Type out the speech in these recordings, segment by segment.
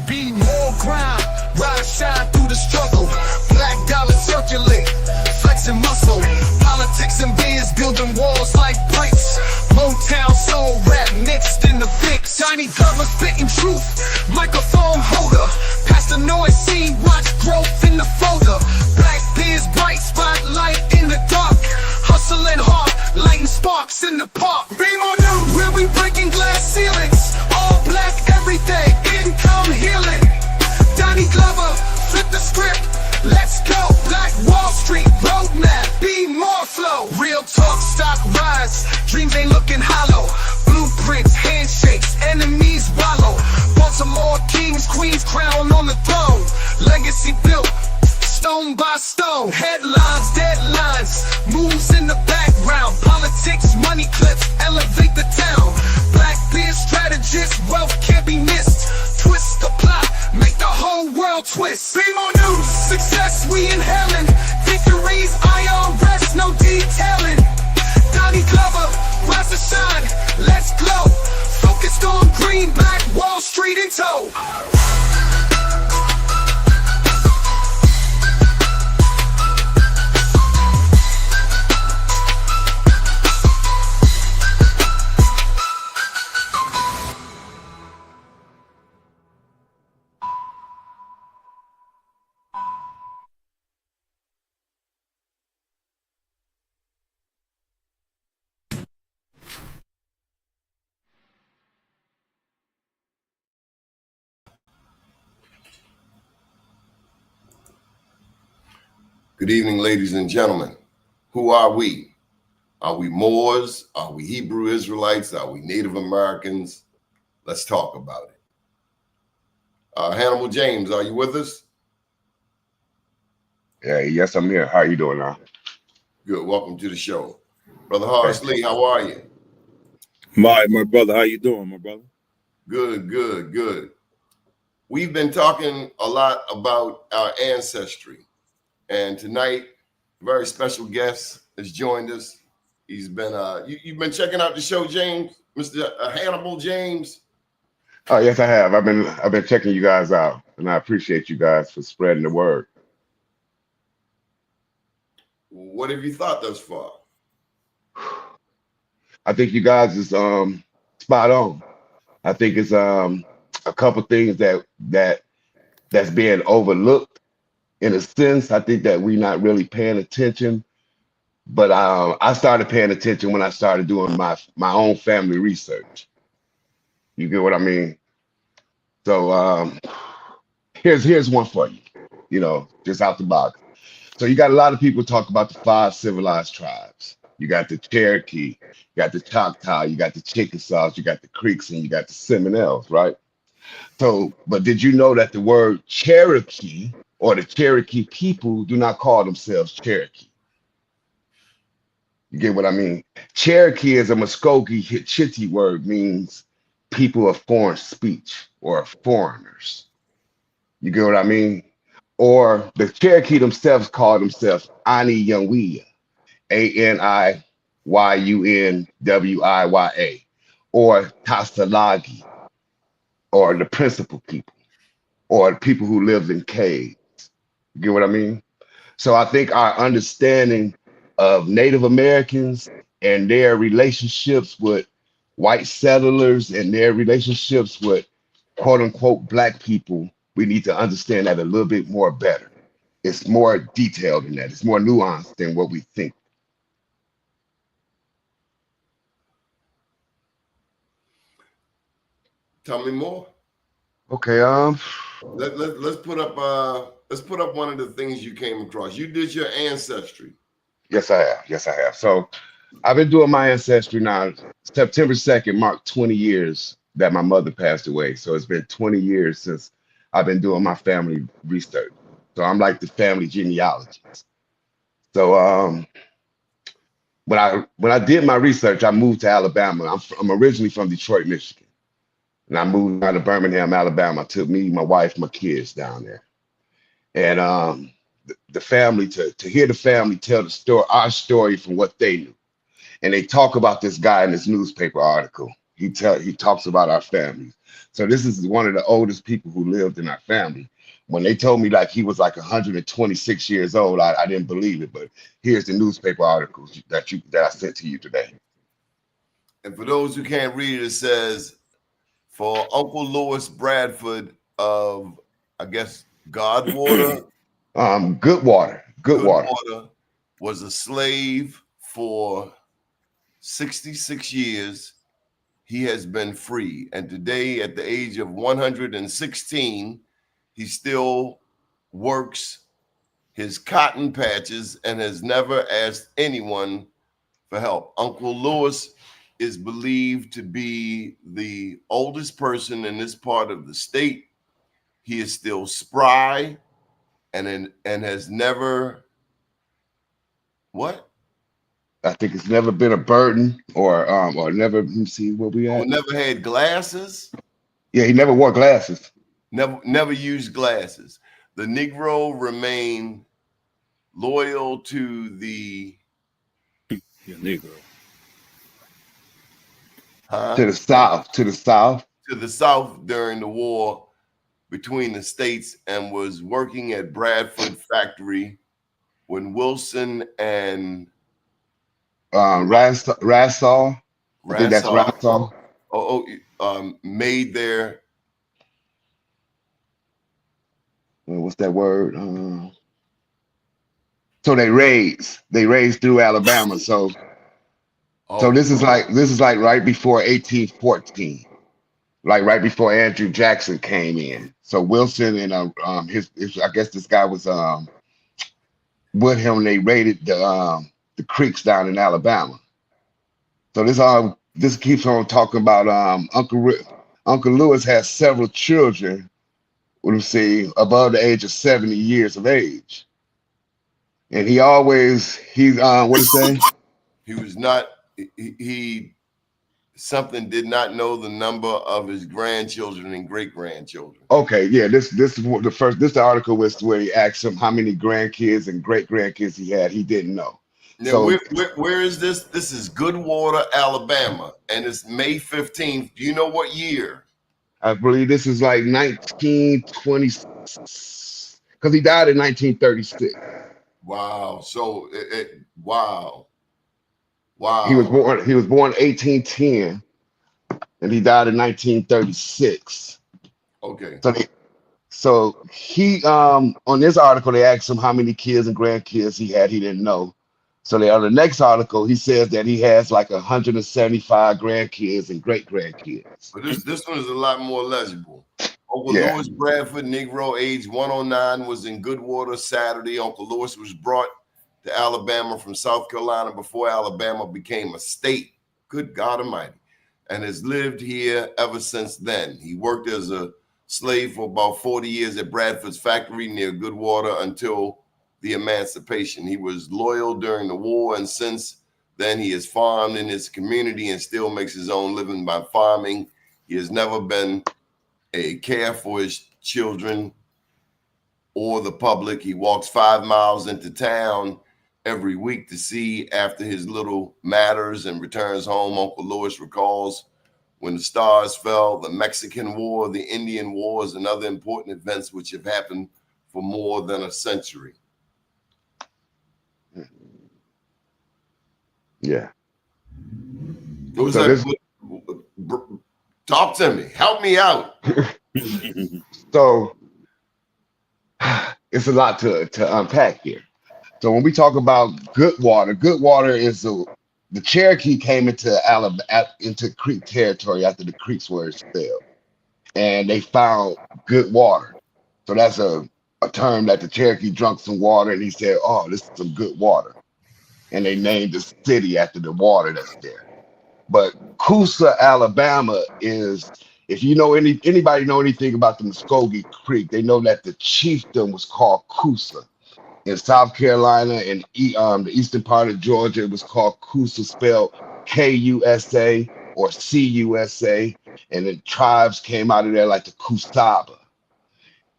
Be more grind, rise, shine through the struggle. Black dollar circulate, flexing muscle. Politics and biz building walls like bricks. Motown soul rap mixed in the fix. Doni Glover spitting truth, microphone holder. Past the noise scene, watch growth in the folder. Black biz bright spotlight in the dark. Hustling hard, lighting sparks in the park. Be more new, where we breaking glass ceilings. All black every day, income healing. Doni Glover, flip the script, let's go. Black Wall Street roadmap, be more flow. Real talk, stock rise, dreams ain't looking hollow. Blueprints, handshakes, enemies wallow. Baltimore kings, queens, crown on the throne. Legacy built, stone by stone. Headlines, deadlines, moves in the background. Politics, money clips, elevate the town. Black biz strategists, wealth can't be missed. Twist the plot, make the whole world twist. Be more news, success we inhaling. Victories, iron rest, no detailing. Doni Glover, rise to shine, let's glow. Focused on green, black Wall Street in tow. Good evening, ladies and gentlemen. Who are we? Are we Moors? Are we Hebrew Israelites? Are we Native Americans? Let's talk about it. Hannibal James, are you with us? Yeah, yes, I'm here. How are you doing now? Good. Welcome to the show. Brother Horace Lee, how are you? My brother, how you doing, my brother? Good, good, good. We've been talking a lot about our ancestry. And tonight, a very special guest has joined us. He's been, you've been checking out the show, James, Mr. Hannibal James. Oh, yes, I have. I've been checking you guys out, and I appreciate you guys for spreading the word. What have you thought thus far? I think you guys is spot on. I think it's a couple things that's being overlooked in a sense. I think that we're not really paying attention. But I started paying attention when I started doing my own family research. You get what I mean? So here's one for you, just out the box. So you got a lot of people talk about the 5 civilized tribes. You got the Cherokee, you got the Choctaw, you got the Chickasaws, you got the Creeks, and you got the Seminoles, right? So, but did you know that the word Cherokee or the Cherokee people do not call themselves Cherokee? You get what I mean? Cherokee is a Muskogee Hitchiti word, means people of foreign speech or foreigners. You get what I mean? Or the Cherokee themselves call themselves Aniyanwiya, Aniyunwiya, or Tasalagi, or the principal people, or the people who live in caves. You get what I mean? So I think our understanding of Native Americans and their relationships with white settlers and their relationships with quote unquote black people, we need to understand that a little bit more better. It's more detailed than that. It's more nuanced than what we think. Tell me more. Okay. Let's put up one of the things you came across. You did your ancestry. Yes, I have. Yes, I have. So I've been doing my ancestry now. September 2nd marked 20 years that my mother passed away. So it's been 20 years since I've been doing my family research. So I'm like the family genealogist. So when I did my research, I moved to Alabama. I'm originally from Detroit, Michigan. And I moved down to Birmingham, Alabama, took me, my wife, my kids down there. And the family, to hear the family tell the story, our story from what they knew. And they talk about this guy in this newspaper article. he talks about our families. So this is one of the oldest people who lived in our family. When they told me like he was like 126 years old, I didn't believe it. But here's the newspaper articles that I sent to you today. And for those who can't read it, it says, for Uncle Lewis Bradford of, I guess, Godwater, Goodwater. Goodwater was a slave for 66 years. He has been free. And today, at the age of 116, he still works his cotton patches and has never asked anyone for help. Uncle Lewis is believed to be the oldest person in this part of the state. He is still spry and has never, what? I think it's never been a burden or never. Let me see where we at. Never had glasses. Yeah, he never wore glasses. Never used glasses. The Negro remained loyal to the Negro. To the south. To the south during the war between the states, and was working at Bradford factory when Wilson and Rassall. I think that's Rassall. Made their what's that word? So they raised through Alabama. So this is like right before 1814, like right before Andrew Jackson came in. So Wilson and his I guess this guy was with him when they raided the creeks down in Alabama. So this keeps on talking about Uncle Lewis has several children, what do you say, above the age of 70 years of age. And he's what do you say? He was not something did not know the number of his grandchildren and great-grandchildren. Okay, yeah, this is the first. This article was where he asked him how many grandkids and great-grandkids he had. He didn't know. Now, So where is this? This is Goodwater, Alabama, and it's May 15th. Do you know what year? I believe this is like 1920, because he died in 1936. Wow. So wow. He was born 1810, and he died in 1936. Okay. So he on this article they asked him how many kids and grandkids he had. He didn't know. So on the next article he says that he has like 175 grandkids and great grandkids. But this one is a lot more legible. Uncle Lewis Bradford, Negro, age 109, was in Goodwater Saturday. Uncle Lewis was brought to Alabama from South Carolina before Alabama became a state. Good God Almighty. And has lived here ever since then. He worked as a slave for about 40 years at Bradford's factory near Goodwater until the emancipation. He was loyal during the war, and since then he has farmed in his community and still makes his own living by farming. He has never been a care for his children or the public. He walks 5 miles into town every week to see after his little matters and returns home. Uncle Lewis recalls when the stars fell, the Mexican War, the Indian Wars, and other important events which have happened for more than a century. Yeah. What was that? Talk to me. Help me out. So it's a lot to unpack here. So when we talk about Goodwater is the Cherokee came into Alabama, into Creek territory after the Creeks were expelled, and they found good water. So that's a term that the Cherokee drunk some water, and he said, "Oh, this is some good water," and they named the city after the water that's there. But Coosa, Alabama is, if you know anybody know anything about the Muskogee Creek, they know that the chiefdom was called Coosa. In South Carolina and the eastern part of Georgia, it was called Coosa, spelled Kusa or Cusa, and then tribes came out of there like the Kusaba.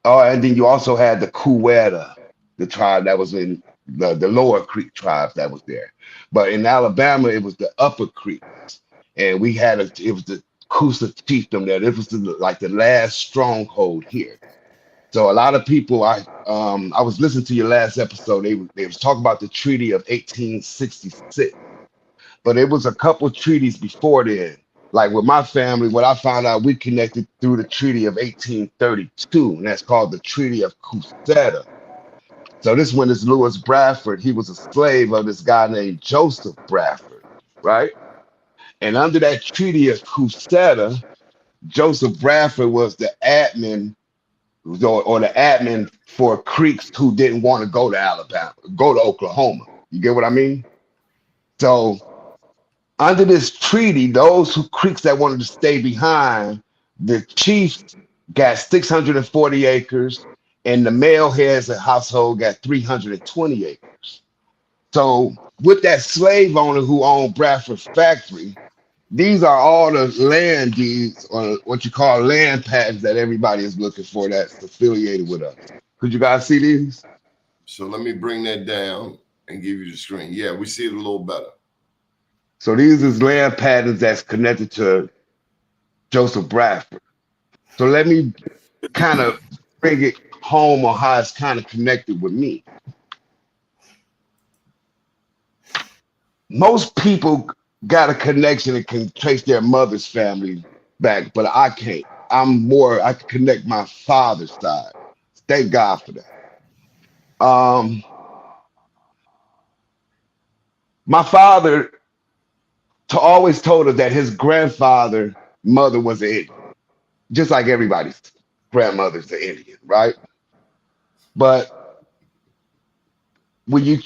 Oh, and then you also had the Coweta, the tribe that was in the lower Creek tribes that was there. But in Alabama, it was the upper Creeks. and we had it was the Coosa chiefdom there. This was like the last stronghold here. So a lot of people, I was listening to your last episode. They was talking about the Treaty of 1866, but it was a couple treaties before then. Like with my family, what I found out, we connected through the Treaty of 1832, and that's called the Treaty of Cuseta. So this one is Lewis Bradford. He was a slave of this guy named Joseph Bradford, right? And under that Treaty of Cuseta, Joseph Bradford was the admin or the admin for Creeks who didn't want to go to Alabama, go to Oklahoma. You get what I mean? So under this treaty, those who Creeks that wanted to stay behind, the chief got 640 acres, and the male heads of household got 320 acres. So with that slave owner who owned Bradford's factory, these are all the land deeds or what you call land patents that everybody is looking for that's affiliated with us. Could you guys see these? So let me bring that down and give you the screen. Yeah, we see it a little better. So these is land patents that's connected to Joseph Bradford. So let me kind of bring it home on how it's kind of connected with me. Most people got a connection and can trace their mother's family back, but I can't. I can connect my father's side. Thank God for that. My father always told us that his grandfather mother was an Indian, just like everybody's grandmother's an Indian, right? But when you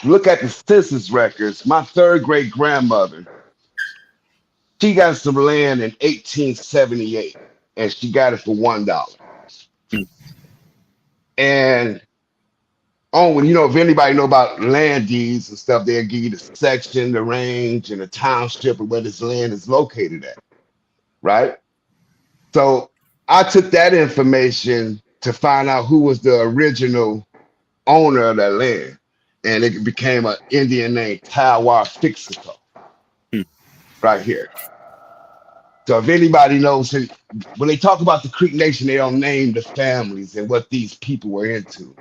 look at the census records, my third great grandmother, she got some land in 1878, and she got it for $1. And if anybody know about land deeds and stuff, they'll give you the section, the range, and the township of where this land is located at, right? So I took that information to find out who was the original owner of that land, and it became an Indian named Tawa Fixico, right here. So if anybody knows, when they talk about the Creek Nation, they don't name the families and what these people were into,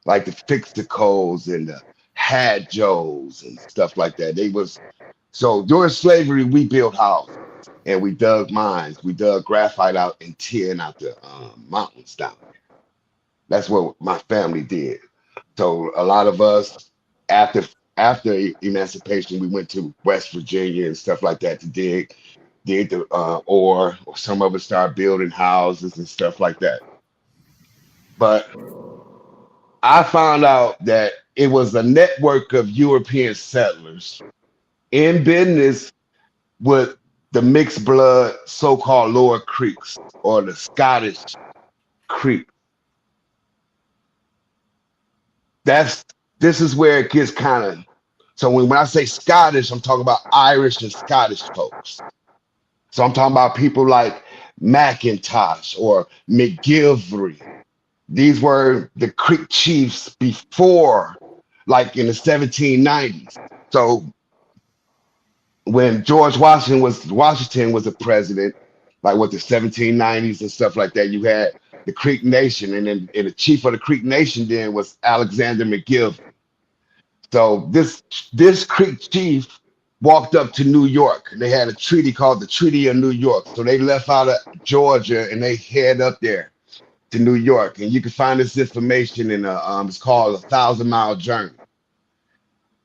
like the Fixicos and the Hadjos and stuff like that. So during slavery, we built houses and we dug mines. We dug graphite out and tearing out the mountains down there. That's what my family did. So a lot of us, after emancipation, we went to West Virginia and stuff like that to dig the ore, or some of us started building houses and stuff like that. But I found out that it was a network of European settlers in business with the mixed blood so-called Lower Creeks or the Scottish Creek. This is where it gets kind of, so when I say Scottish, I'm talking about Irish and Scottish folks. So I'm talking about people like McIntosh or McGilvery. These were the Creek chiefs before, like in the 1790s. So when George Washington was the president, like with the 1790s and stuff like that, you had the Creek Nation, and the chief of the Creek Nation then was Alexander McGilvery. So this Creek chief walked up to New York. They had a treaty called the Treaty of New York. So they left out of Georgia and they head up there to New York. And you can find this information in it's called 1,000-Mile Journey.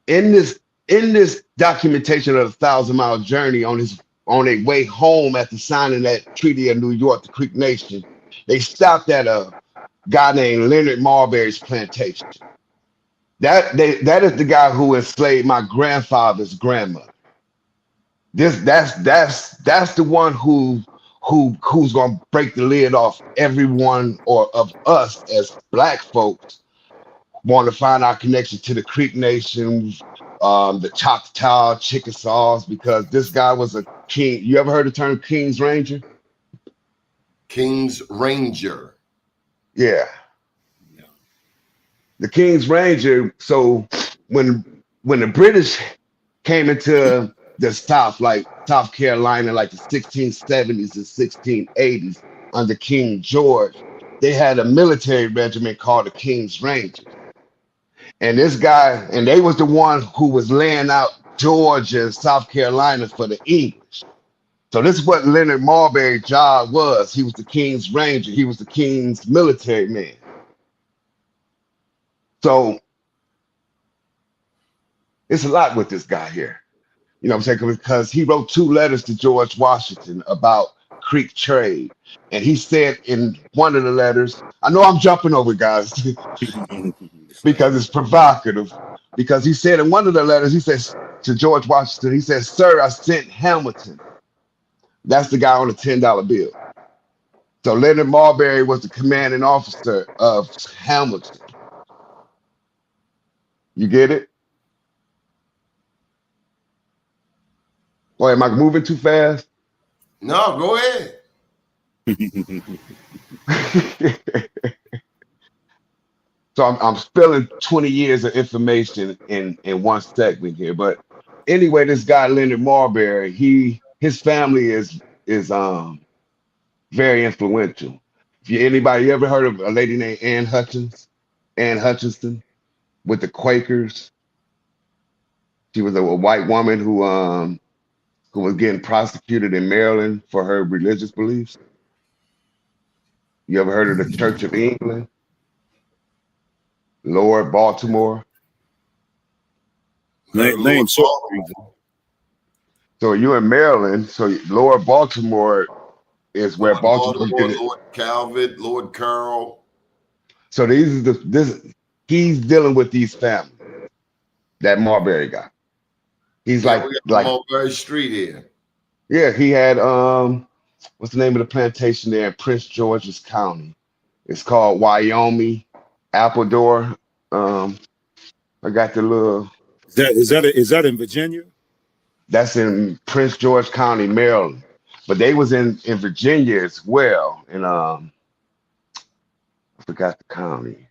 In this documentation of the 1,000-Mile Journey, on their way home after signing that Treaty of New York, the Creek Nation, they stopped at a guy named Leonard Marbury's plantation. That is the guy who enslaved my grandfather's grandmother. That's the one who's gonna break the lid off everyone or of us as Black folks want to find our connection to the Creek Nation, the Choctaw Chickasaws, because this guy was a king. You ever heard the term King's Ranger? King's Ranger. Yeah. The King's Ranger. So when the British came into the South, like South Carolina, like the 1670s and 1680s under King George, they had a military regiment called the King's Rangers. And this guy, and they was the one who was laying out Georgia and South Carolina for the English. So this is what Leonard Marbury's job was. He was the King's Ranger. He was the King's military man. So it's a lot with this guy here. You know what I'm saying? Because he wrote 2 letters to George Washington about Creek trade. And he said in one of the letters, I know I'm jumping over, guys, because it's provocative. Because he said in one of the letters, he says to George Washington, he says, "Sir, I sent Hamilton." That's the guy on the $10 bill. So Leonard Marbury was the commanding officer of Hamilton. You get it? Or am I moving too fast? No, go ahead. So I'm spilling 20 years of information in one segment here. But anyway, this guy Leonard Marbury, his family is very influential. If anybody ever heard of a lady named Anne Hutchinson with the Quakers? She was a white woman who was getting prosecuted in Maryland for her religious beliefs. You ever heard of the Church of England? Lord Baltimore. Heard Lord Name so. Baltimore. So you're in Maryland. So Lower Baltimore is where Lord Baltimore Baltimore, get it. Lord Calvert, Lord Carroll. So he's dealing with these families that Marbury got. He's Yeah, we got like Mulberry Street here. yeah, he had what's the name of the plantation there in Prince George's County? It's called Wyoming Appledore. I got the little Is that in Virginia? that's in Prince George County, Maryland. But they was in Virginia as well. And I forgot the county.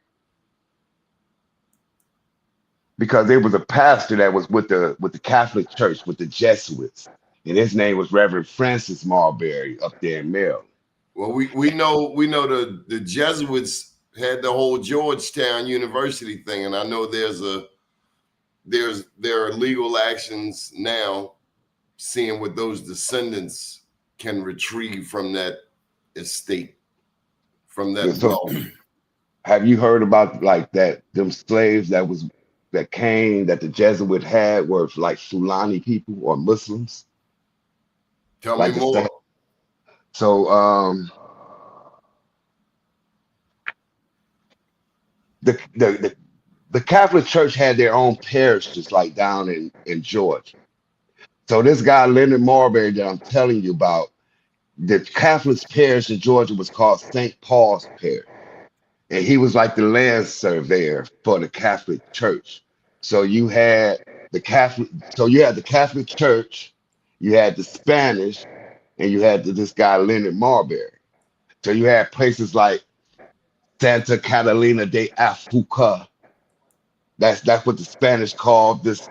Because there was a pastor that was with the Catholic Church, with the Jesuits. And his name was Reverend Francis Marbury up there in Maryland. Well, we know the Jesuits had the whole Georgetown University thing, and I know there are legal actions now, seeing what those descendants can retrieve from that estate, from that So wealth. have you heard about like them slaves that came that the Jesuit had were like Fulani people or Muslims? Tell Like me more. so the Catholic Church had their own parishes like down in Georgia. So this guy Leonard Marbury that I'm telling you about, the Catholic parish in Georgia was called St. Paul's Parish. And he was like the land surveyor for the Catholic Church. So you had the Catholic Church, you had the Spanish, and you had this guy Leonard Marbury. So you had places like Santa Catalina de Afuca. That's what the Spanish called this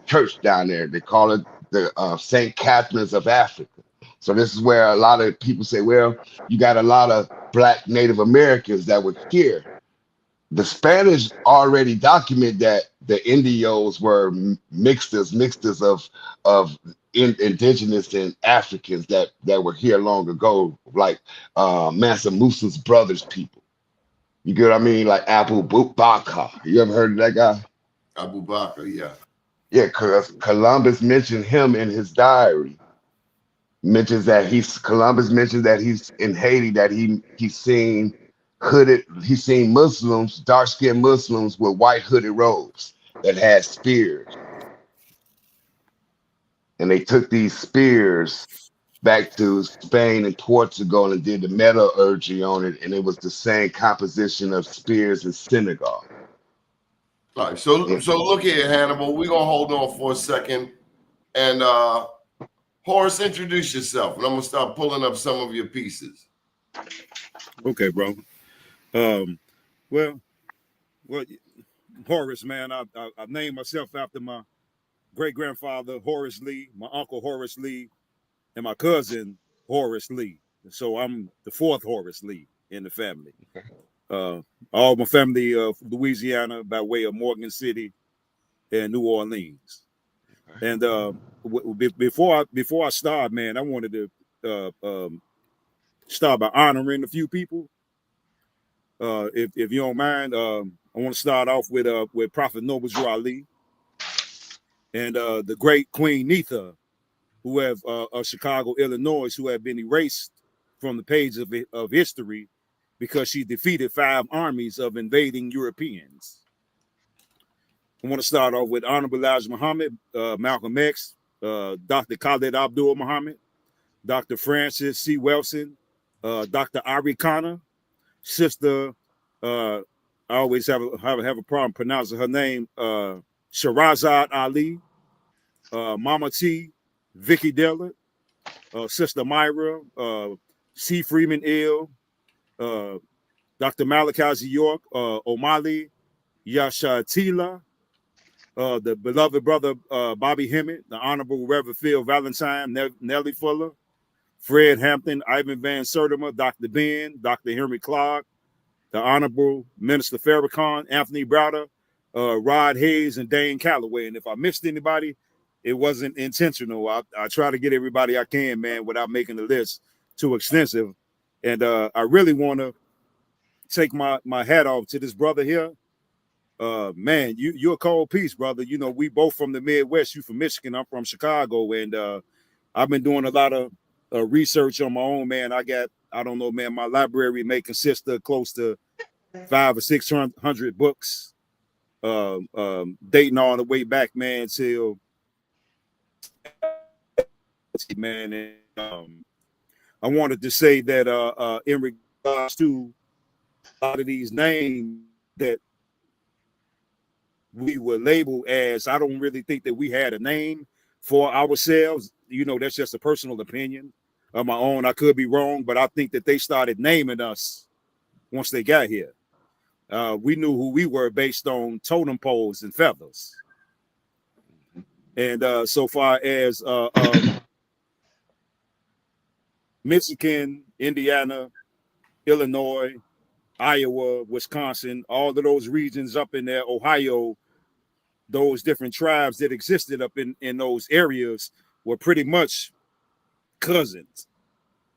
church down there. They call it the St. Catherine's of Africa. So this is where a lot of people say, well, you got a lot of Black Native Americans that were here. The Spanish already document that the Indios were mixtures of indigenous and Africans that were here long ago, like Mansa Musa's brothers people. You get what I mean? Like Abu Bakr. You ever heard of that guy? Abu Bakr, yeah. Yeah, because Columbus mentioned him in his diary. Columbus mentions that he's in Haiti, that he's seen Muslims, dark-skinned Muslims with white hooded robes that had spears. And they took these spears back to Spain and Portugal and did the metallurgy on it, and it was the same composition of spears and Senegal. All right, so look here, Hannibal. We're gonna hold on for a second. And Horace, introduce yourself, and I'm gonna start pulling up some of your pieces. Okay, bro. Well, Horace, man, I named myself after my great-grandfather Horace Lee, my uncle Horace Lee, and my cousin Horace Lee. So I'm the fourth Horace Lee in the family. All my family of Louisiana by way of Morgan City and New Orleans. And before I start, man, I wanted to start by honoring a few people. If you don't mind, I want to start off with Prophet Noble Drew Ali and the great Queen Neitha, who have of Chicago, Illinois, who have been erased from the page of history because she defeated 5 armies of invading Europeans. I want to start off with Honorable Elijah Muhammad, Malcolm X, Dr. Khalid Abdul Muhammad, Dr. Francis C. Wilson, Dr. Ari Khanna, Sister, I always have a problem pronouncing her name, Shahrazad Ali, Mama T, Vicky Dillard, Sister Myra, C. Freeman Ill, Dr. Malachi York, O'Malley, Yasha Tila, the beloved brother Bobby Hemmett, the Honorable Reverend Phil Valentine, Nellie Fuller, Fred Hampton, Ivan Van Sertima, Dr. Ben, Dr. Henry Clark, the Honorable Minister Farrakhan, Anthony Browder, Rod Hayes, and Dane Calloway. And if I missed anybody, it wasn't intentional. I try to get everybody I can, man, without making the list too extensive. And I really want to take my hat off to this brother here. Man, you're a cold piece, brother. You know, we both from the Midwest. You from Michigan, I'm from Chicago, and I've been doing a lot of research on my own, man. I don't know, man, my library may consist of close to 500 or 600 books, dating all the way back, man, till man. And, I wanted to say that in regards to a lot of these names that we were labeled as, I don't really think that we had a name for ourselves. You know, that's just a personal opinion of my own. I could be wrong, but I think that they started naming us once they got here. We knew who we were based on totem poles and feathers. And so far as Michigan, Indiana, Illinois, Iowa, Wisconsin, all of those regions up in there, Ohio, those different tribes that existed up in those areas were pretty much cousins.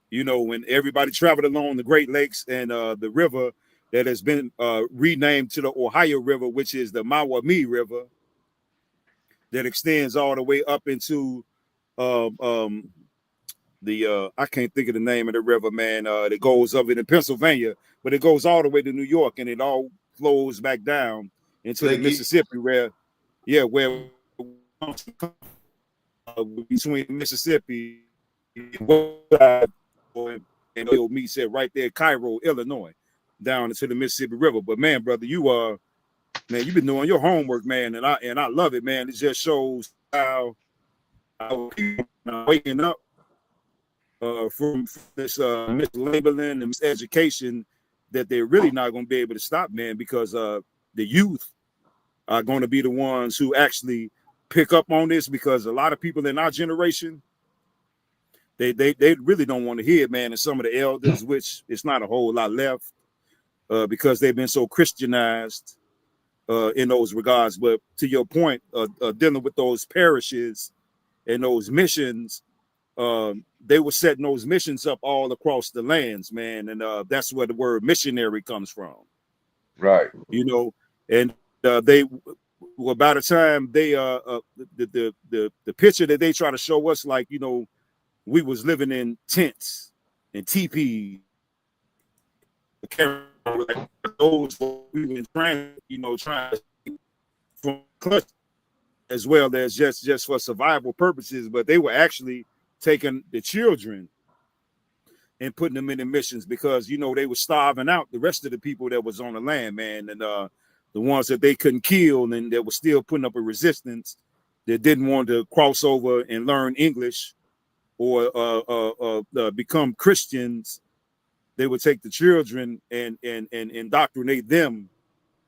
You know, when everybody traveled along the Great Lakes and the river that has been renamed to the Ohio River, which is the Maumee River, that extends all the way up into I can't think of the name of the river, man. That goes up in Pennsylvania, but it goes all the way to New York, and it all flows back down into the Mississippi, where between Mississippi and meets at right there, Cairo, Illinois, down into the Mississippi River. But man, brother, you've been doing your homework, man, and I love it, man. It just shows how people are waking up from this mislabeling and miseducation that they're really not going to be able to stop, man, because the youth are going to be the ones who actually pick up on this, because a lot of people in our generation, they really don't want to hear it, man. And some of the elders, which it's not a whole lot left, because they've been so Christianized in those regards. But to your point, dealing with those parishes and those missions, they were setting those missions up all across the lands, man. And that's where the word missionary comes from. Right. You know, and they, well, by the time they the picture that they try to show us, like, you know, we was living in tents and teepees, those we been trying from clutch, as well as just for survival purposes. But they were actually taking the children and putting them in the missions, because, you know, they were starving out the rest of the people that was on the land, man. And the ones that they couldn't kill and that were still putting up a resistance, that didn't want to cross over and learn English or become Christians, they would take the children and indoctrinate them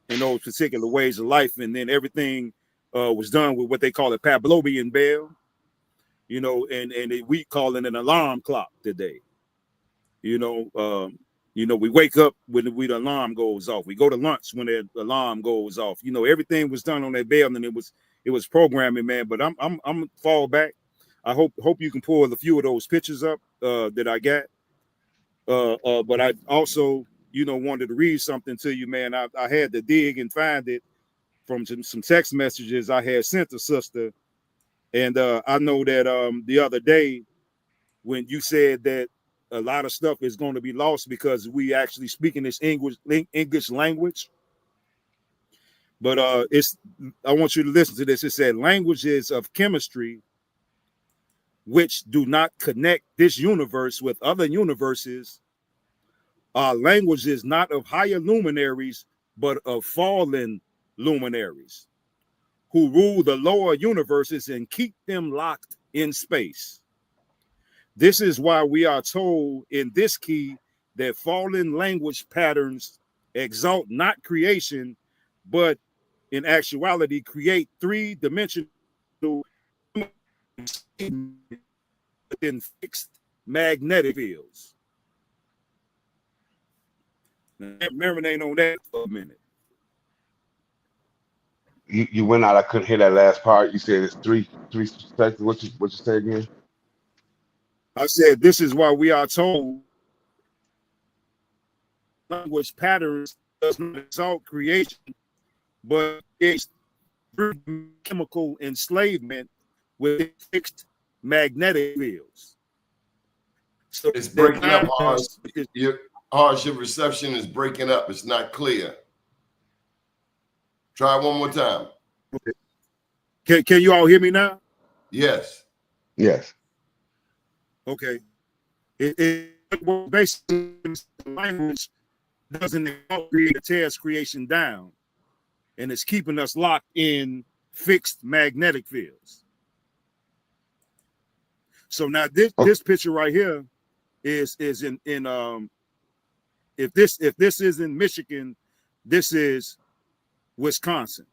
in those particular ways of life. And then everything was done with what they call a Pavlovian bell, and we call it an alarm clock today. We wake up when the alarm goes off. We go to lunch when the alarm goes off. Everything was done on that bell, and it was programming, man. But I'm fall back. I hope you can pull a few of those pictures up that I got. But I also, wanted to read something to you, man. I had to dig and find it from some text messages I had sent to sister. And I know that the other day when you said that a lot of stuff is going to be lost because we actually speaking this English language. But I want you to listen to this. It said languages of chemistry which do not connect this universe with other universes are languages not of higher luminaries, but of fallen luminaries who rule the lower universes and keep them locked in space. This is why we are told in this key that fallen language patterns exalt not creation, but in actuality create three-dimensional in fixed magnetic fields. Now, marinate on that for a minute. You went out. I couldn't hear that last part. You said it's three perspectives. What you say again? I said this is why we are told language patterns does not exalt creation, but it's chemical enslavement with fixed magnetic fields. So it's breaking up, Harsh. Your reception is breaking up. It's not clear. Try one more time. Can you all hear me now? Yes. Yes. Okay. It basically language doesn't create, it tears creation down, and it's keeping us locked in fixed magnetic fields. So now this picture right here is in if this is in Michigan, this is Wisconsin.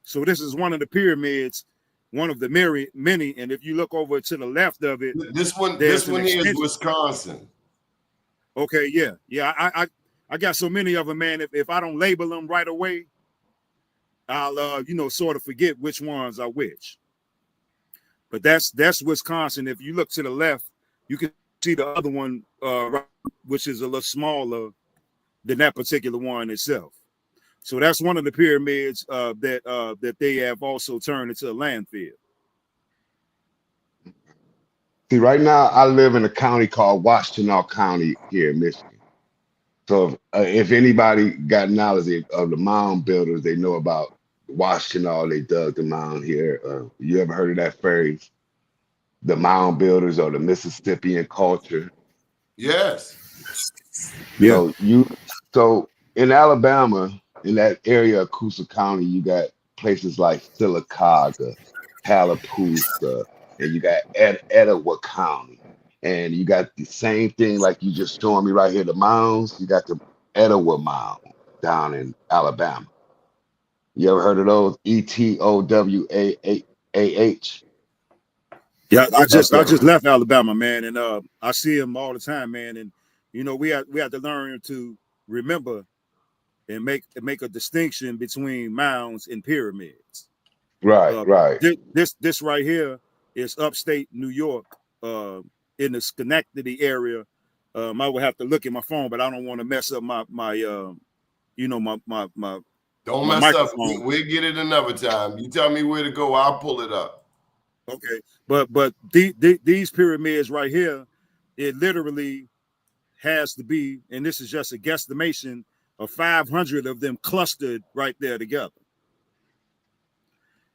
So this is one of the pyramids, one of the many. And if you look over to the left of it, this one here is Wisconsin. Okay, yeah. I got so many of them, man. If I don't label them right away, I'll sort of forget which ones are which. But that's Wisconsin. If you look to the left, you can see the other one, which is a little smaller than that particular one itself. So that's one of the pyramids that they have also turned into a landfill. See, right now I live in a county called Washtenaw County here in Michigan. So if anybody got knowledge of the mound builders, they know about Washtenaw. They dug the mound here. You ever heard of that phrase? The mound builders or the Mississippian culture. Yes. Yeah. So in Alabama, in that area of Coosa County, you got places like Sylacauga, Tallapoosa, and you got Etowah County. And you got the same thing like you just showing me right here, the mounds. You got the Etowah Mound down in Alabama. You ever heard of those? Etowah? Yeah, I just left Alabama, man, and I see them all the time, man. And we have to learn to remember and make a distinction between mounds and pyramids. Right, right. This right here is upstate New York, in the Schenectady area. I would have to look at my phone, but I don't want to mess up my Don't my mess microphone. up. We'll get it another time. You tell me where to go, I'll pull it up. Okay, but these pyramids right here, it literally has to be, and this is just a guesstimation of 500 of them clustered right there together.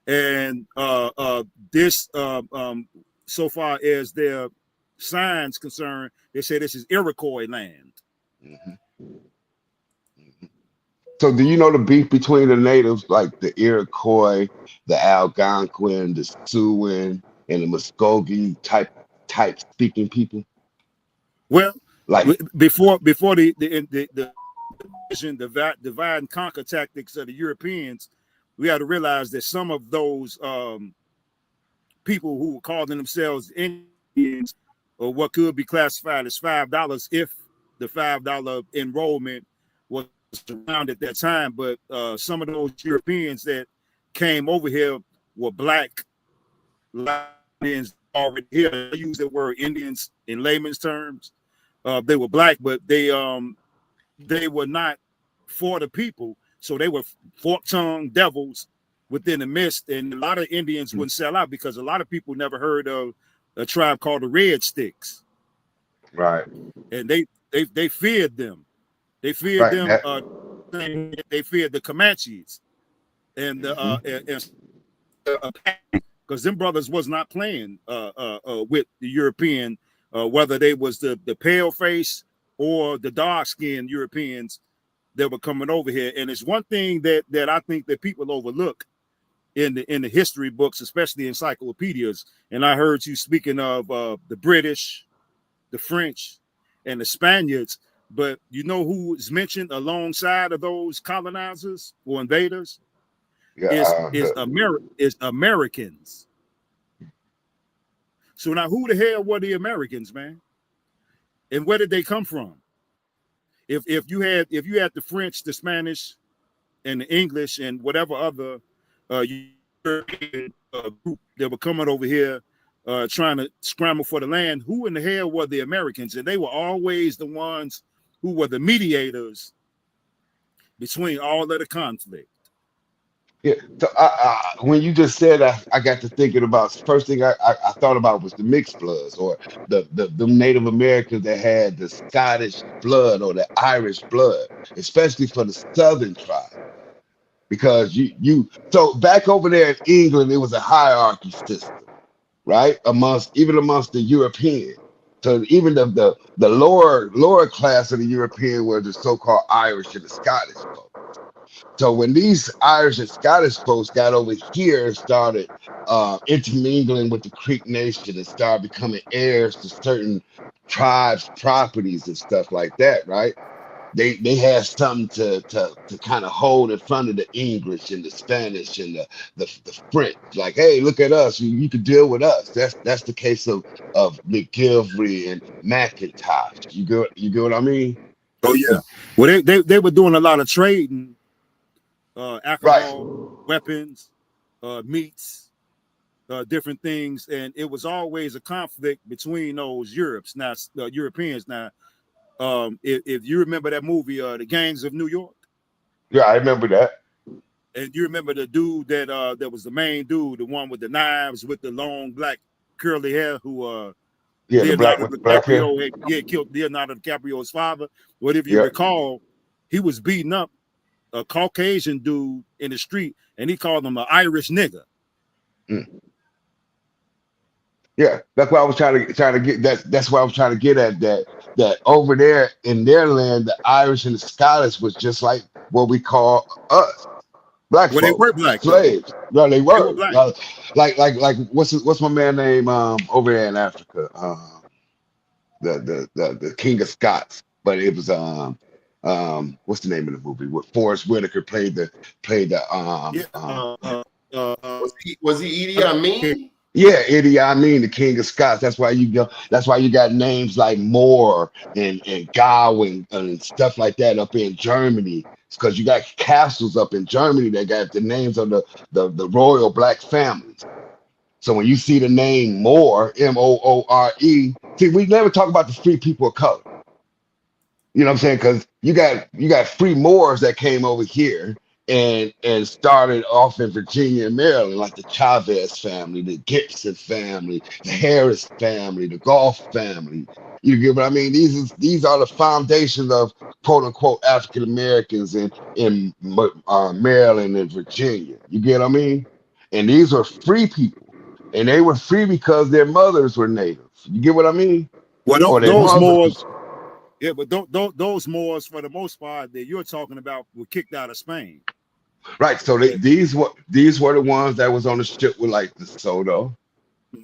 And this so far as their signs concerned, they say this is Iroquois land. Mm-hmm. So do you know the beef between the natives, like the Iroquois, the Algonquin, the Siouan, and the Muskogee type speaking people? Well, like before the divide and conquer tactics of the Europeans, we have to realize that some of those people who were calling themselves Indians, or what could be classified as $5, if the $5 enrollment was around at that time. But some of those Europeans that came over here were black Indians already here. I use the word Indians in layman's terms. They were black, but they were not for the people. So they were fork-tongued devils within the midst. And a lot of Indians wouldn't sell out because a lot of people never heard of a tribe called the Red Sticks. Right. And they feared them. They feared Right. them. They feared the Comanches. And because them brothers was not playing with the European, whether they was the pale face or the dark skinned Europeans that were coming over here. And it's one thing that I think that people overlook in the history books, especially encyclopedias. And I heard you speaking of the British, the French, and the Spaniards. But you know who is mentioned alongside of those colonizers or invaders? Yeah, is Americans. So now who the hell were the Americans, man? And where did they come from? If you had the French, the Spanish, and the English, and whatever other European group that were coming over here trying to scramble for the land, who in the hell were the Americans? And they were always the ones who were the mediators between all of the conflict. Yeah. So when you just said, I got to thinking about, first thing I thought about was the mixed bloods, or the Native Americans that had the Scottish blood or the Irish blood, especially for the Southern tribe. Because so back over there in England, it was a hierarchy system, right? Amongst the Europeans. So even the lower class of the European were the so-called Irish and the Scottish folks. So when these Irish and Scottish folks got over here and started intermingling with the Creek Nation and started becoming heirs to certain tribes' properties and stuff like that, right? They had something to kind of hold in front of the English and the Spanish and the French. Like, hey, look at us. You can deal with us. That's the case of McGilvery and McIntosh. You get what I mean? Oh yeah. Well, they were doing a lot of trading, alcohol, Right. weapons, meats, different things, and it was always a conflict between those Europeans. Now, if you remember that movie, The Gangs of New York. Yeah, I remember that. And you remember the dude that was the main dude, the one with the knives with the long black curly hair, who The black with the black hair. had killed Leonardo DiCaprio's father. What if you Yeah. recall, he was beating up a Caucasian dude in the street, and he called him an Irish nigger. Yeah, that's why I was trying to get that's why I was trying to get at that over there in their land, the Irish and the Scottish was just like what we call us, black Well, they folks, were black, slaves. No, they were. black. Like what's my man name over there in Africa? The King of Scots, but it was what's the name of the movie? Where Forrest Whitaker played the Was he Idi Amin? Yeah, Idi Amin, the King of Scots. That's why you got names like Moore and Gawain and stuff like that up in Germany. It's because you got castles up in Germany that got the names of the royal black families. So when you see the name Moore, Moore, see, we never talk about the free people of color. You know what I'm saying? Because you got free Moors that came over here and started off in Virginia and Maryland, like the Chavez family, the Gibson family, the Harris family, the Goff family. You get what I mean? These are the foundations of quote unquote African Americans in Maryland and Virginia. You get what I mean? And these were free people, and they were free because their mothers were native. You get what I mean? Well, Or their those mothers Moors, yeah, but those Moors, for the most part, that you're talking about, were kicked out of Spain. Right. So these were the ones that was on the ship with like the Soto.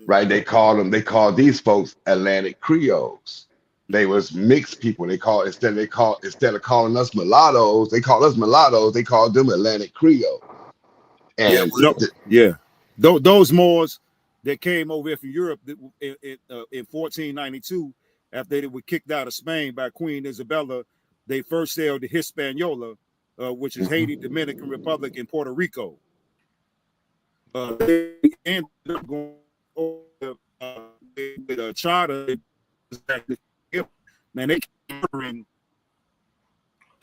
Right. They called these folks Atlantic Creoles. They was mixed people. Instead of calling us mulattoes, they called them Atlantic Creoles. Yeah, And yeah. Those Moors that came over here from Europe in 1492, after they were kicked out of Spain by Queen Isabella, they first sailed to Hispaniola, which is Haiti, Dominican Republic, and Puerto Rico. They ended up going over with a charter. Man, they came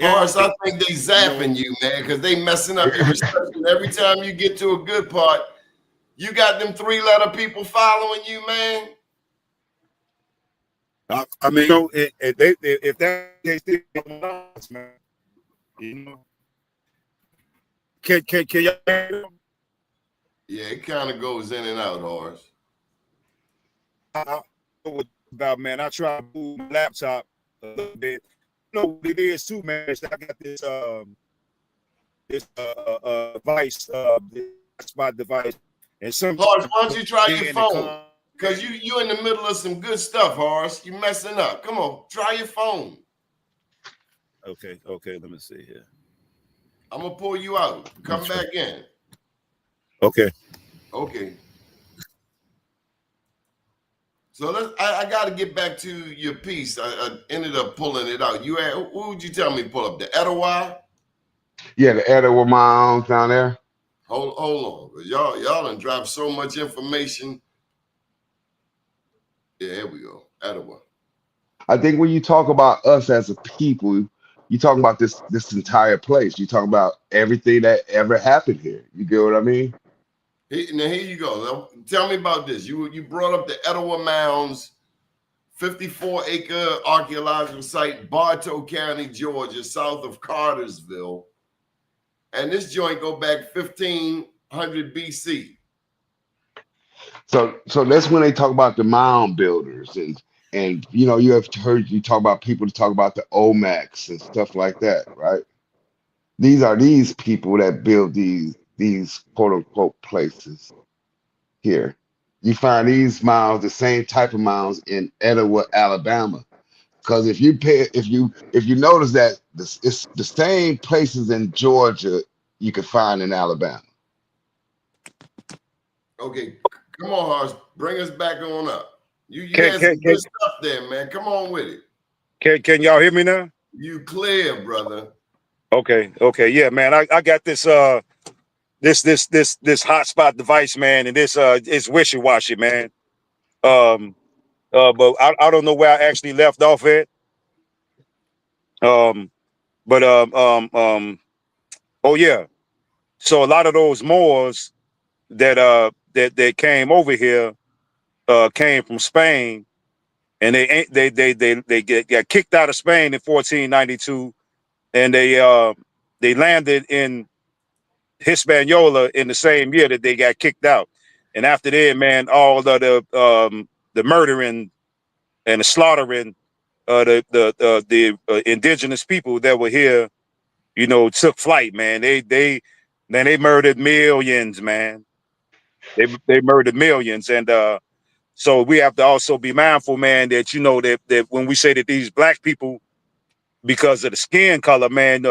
Horace, I think they zapping you, man, because they messing up your reception. Every time you get to a good part, you got them 3-letter people following you, man. I mean, you know, if that case, man, you know, can y'all hear them? Yeah, it kind of goes in and out, Horace. I know what it's about, man. I try to move my laptop a little bit. You know what it is too, man. I got this device, this hotspot device, and some. Horace, why don't you try your phone? Because you in the middle of some good stuff, Horace. You messing up. Come on, try your phone. Okay, let me see here. I'm gonna pull you out. Come back in. Okay. So I got to get back to your piece. I ended up pulling it out. You had, who would you tell me to pull up? The Etowah? yeah, the Etowah Mound down there. Hold on. Y'all done dropped so much information. Yeah, here we go. Etowah. I think when you talk about us as a people, you talk about this entire place. You talk about everything that ever happened here. You get what I mean? Now here you go. Now, tell me about this. You brought up the Etowah Mounds, 54-acre archaeological site, Bartow County, Georgia, south of Cartersville. And this joint go back 1500 BC. So that's when they talk about the mound builders and you know you have heard you talk about people to talk about the Olmecs and stuff like that, right? These are these people that build these quote unquote places here. You find these mounds, the same type of mounds in Etowah, Alabama. Because if you notice that it's the same places in Georgia you can find in Alabama. Okay, come on, Horace. Bring us back on up. You had Can some good stuff there, man. Come on with it. Can y'all hear me now? You clear, brother. Okay, yeah, man. I got this this hotspot device, man, and this it's wishy-washy, man. But I don't know where I actually left off at. But oh yeah. So a lot of those Moors that came over here came from Spain, and they got kicked out of Spain in 1492, and they landed in Hispaniola in the same year that they got kicked out. And after that, man, all of the murdering and the slaughtering the indigenous people that were here, you know, took flight, man. They murdered millions, man. They murdered millions, and so we have to also be mindful, man, that you know that when we say that these black people, because of the skin color, man,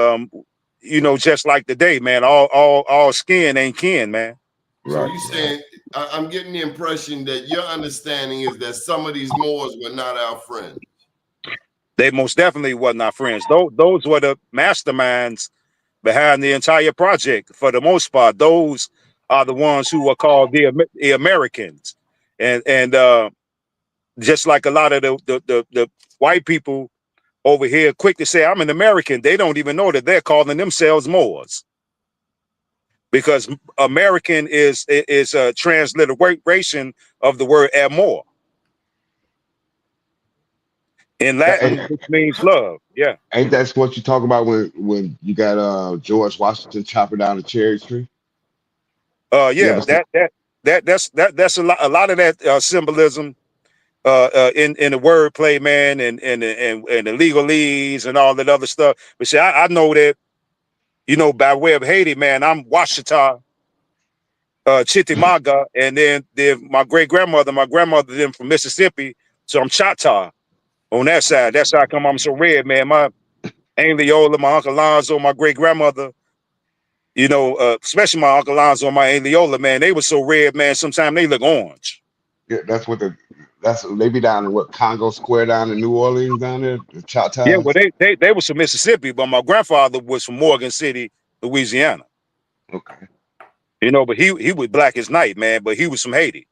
you know, just like today, man, all skin ain't kin, man. So Right. you saying I'm getting the impression that your understanding is that some of these Moors were not our friends. They most definitely wasn't our friends. Those were the masterminds behind the entire project. For the most part, those are the ones who were called the Americans, and just like a lot of the white people over here, quick to say I'm an American, they don't even know that they're calling themselves Moors, because American is a transliteration of the word amor in Latin, which means love. Yeah. Ain't that what you talk about when you got George Washington chopping down a cherry tree? You Yeah. ever see? That's a lot of that symbolism in the wordplay, man, and the legalese and all that other stuff. But see, I know that, you know, by way of Haiti, man, I'm Washita, Chitimaga, and then my grandmother then from Mississippi, so I'm Chata on that side. That's how come I'm so red, man. My Aunt Leola, my Uncle Lonzo, my great grandmother, You know, especially my Uncle Lonzo and my Aunt Leola, man, they were so red, man, sometimes they look orange. Yeah, that's they be down in what, Congo Square down in New Orleans down there, the Yeah, well, Choctaws. they was from Mississippi, but my grandfather was from Morgan City, Louisiana. Okay. You know, but he was black as night, man, but he was from Haiti.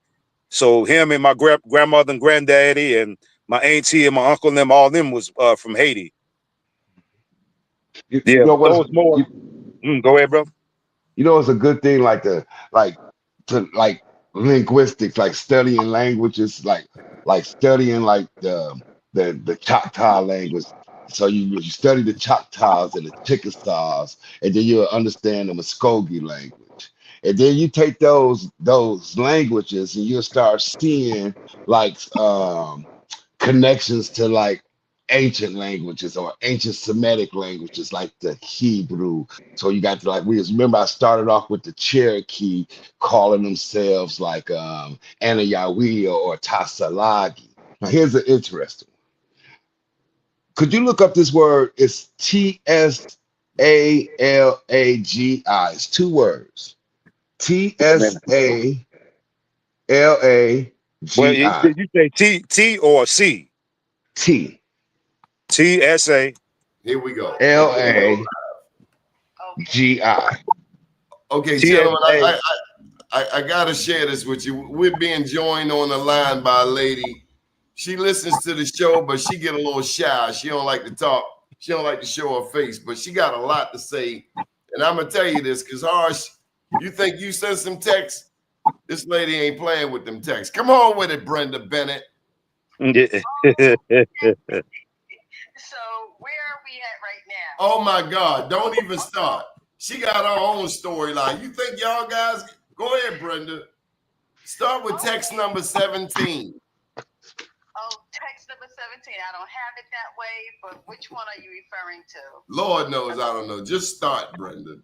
So him and my grandmother and granddaddy and my auntie and my uncle and them, all them was from Haiti. You Yeah, know but what's those more. Go ahead, bro. it's a good thing, like to like linguistics, like studying languages, like studying like the Choctaw language. So you study the Choctaws and the Chickasaws, and then you'll understand the Muskogee language. And then you take those languages and you'll start seeing like connections to like ancient languages or ancient Semitic languages like the Hebrew. So you got to like, we remember I started off with the Cherokee calling themselves like Anayawi or Tasalagi. Now here's an interesting one. Could you look up this word? It's Tsalagi. It's two words. Man. Tsalagi. Well, did you say T or C? T TSA. Here we go. Lagi. Okay, gentlemen, TSA. I gotta share this with you. We're being joined on the line by a lady. She listens to the show, but she get a little shy. She don't like to talk. She don't like to show her face, but she got a lot to say. And I'm gonna tell you this, because Harsh, you think you sent some texts? This lady ain't playing with them texts. Come on with it, Brenda Bennett. So where are we at right now? Oh my God, don't even start. She got her own storyline. You think y'all guys, go ahead, Brenda. Start with text number 17. Oh, text number 17. I don't have it that way, but which one are you referring to? Lord knows I don't know. Just start, Brenda.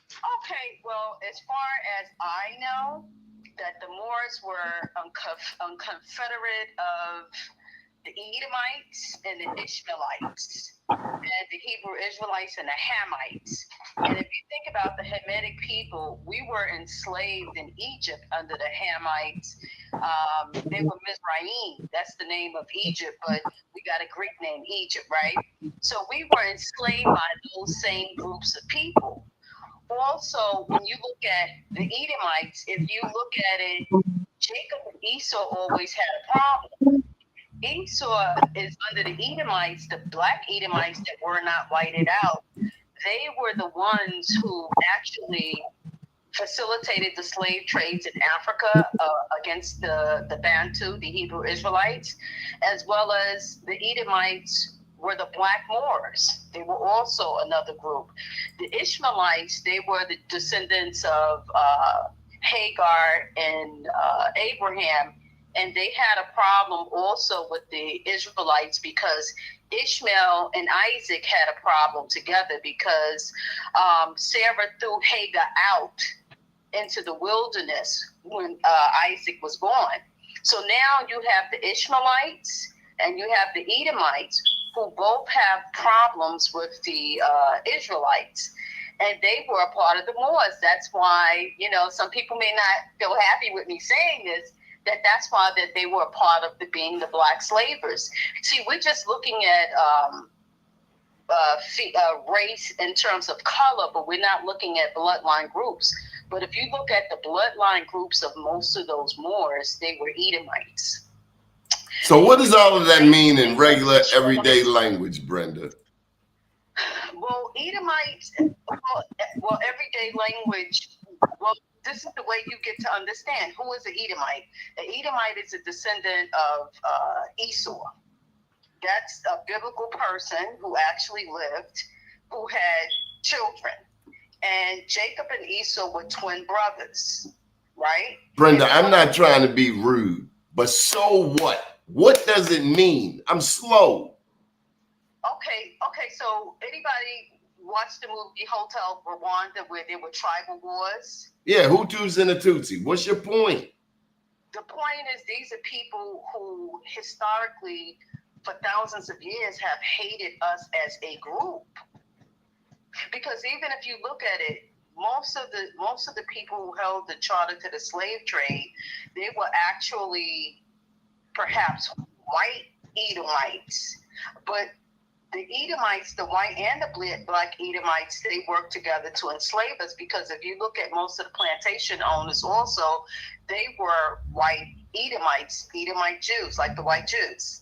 Okay, well, as far as I know, that the Moors were confederate of the Edomites and the Ishmaelites, and the Hebrew Israelites and the Hamites. And if you think about the Hamitic people, we were enslaved in Egypt under the Hamites. They were Mizraim. That's the name of Egypt, but we got a Greek name, Egypt, right? So we were enslaved by those same groups of people. Also, when you look at the Edomites, if you look at it, Jacob and Esau always had a problem. Esau is under the Edomites, the black Edomites that were not whited out. They were the ones who actually facilitated the slave trades in Africa against the Bantu, the Hebrew Israelites, as well as the Edomites were the Black Moors. They were also another group. The Ishmaelites, they were the descendants of Hagar and Abraham, and they had a problem also with the Israelites because Ishmael and Isaac had a problem together because Sarah threw Hagar out into the wilderness when Isaac was born. So now you have the Ishmaelites and you have the Edomites who both have problems with the Israelites. And they were a part of the Moors. That's why, you know, some people may not feel happy with me saying this, that's why that they were a part of being the black slavers. See, we're just looking at race in terms of color, but we're not looking at bloodline groups. But if you look at the bloodline groups of most of those Moors, they were Edomites. So what does all of that mean in regular everyday language, Brenda? Well, Edomites, well, everyday language, well, this is the way you get to understand who is an Edomite. An Edomite is a descendant of Esau. That's a biblical person who actually lived, who had children. And Jacob and Esau were twin brothers, right? Brenda, I'm not trying to be rude, but so what? What does it mean? I'm slow. Okay. So anybody watched the movie Hotel Rwanda where there were tribal wars? Yeah, Hutus and the Tutsi. What's your point? The point is these are people who historically for thousands of years have hated us as a group. Because even if you look at it, most of the people who held the charter to the slave trade, they were actually perhaps white Edomites, but the Edomites, the white and the black Edomites, they worked together to enslave us, because if you look at most of the plantation owners also, they were white Edomites, Edomite Jews, like the white Jews.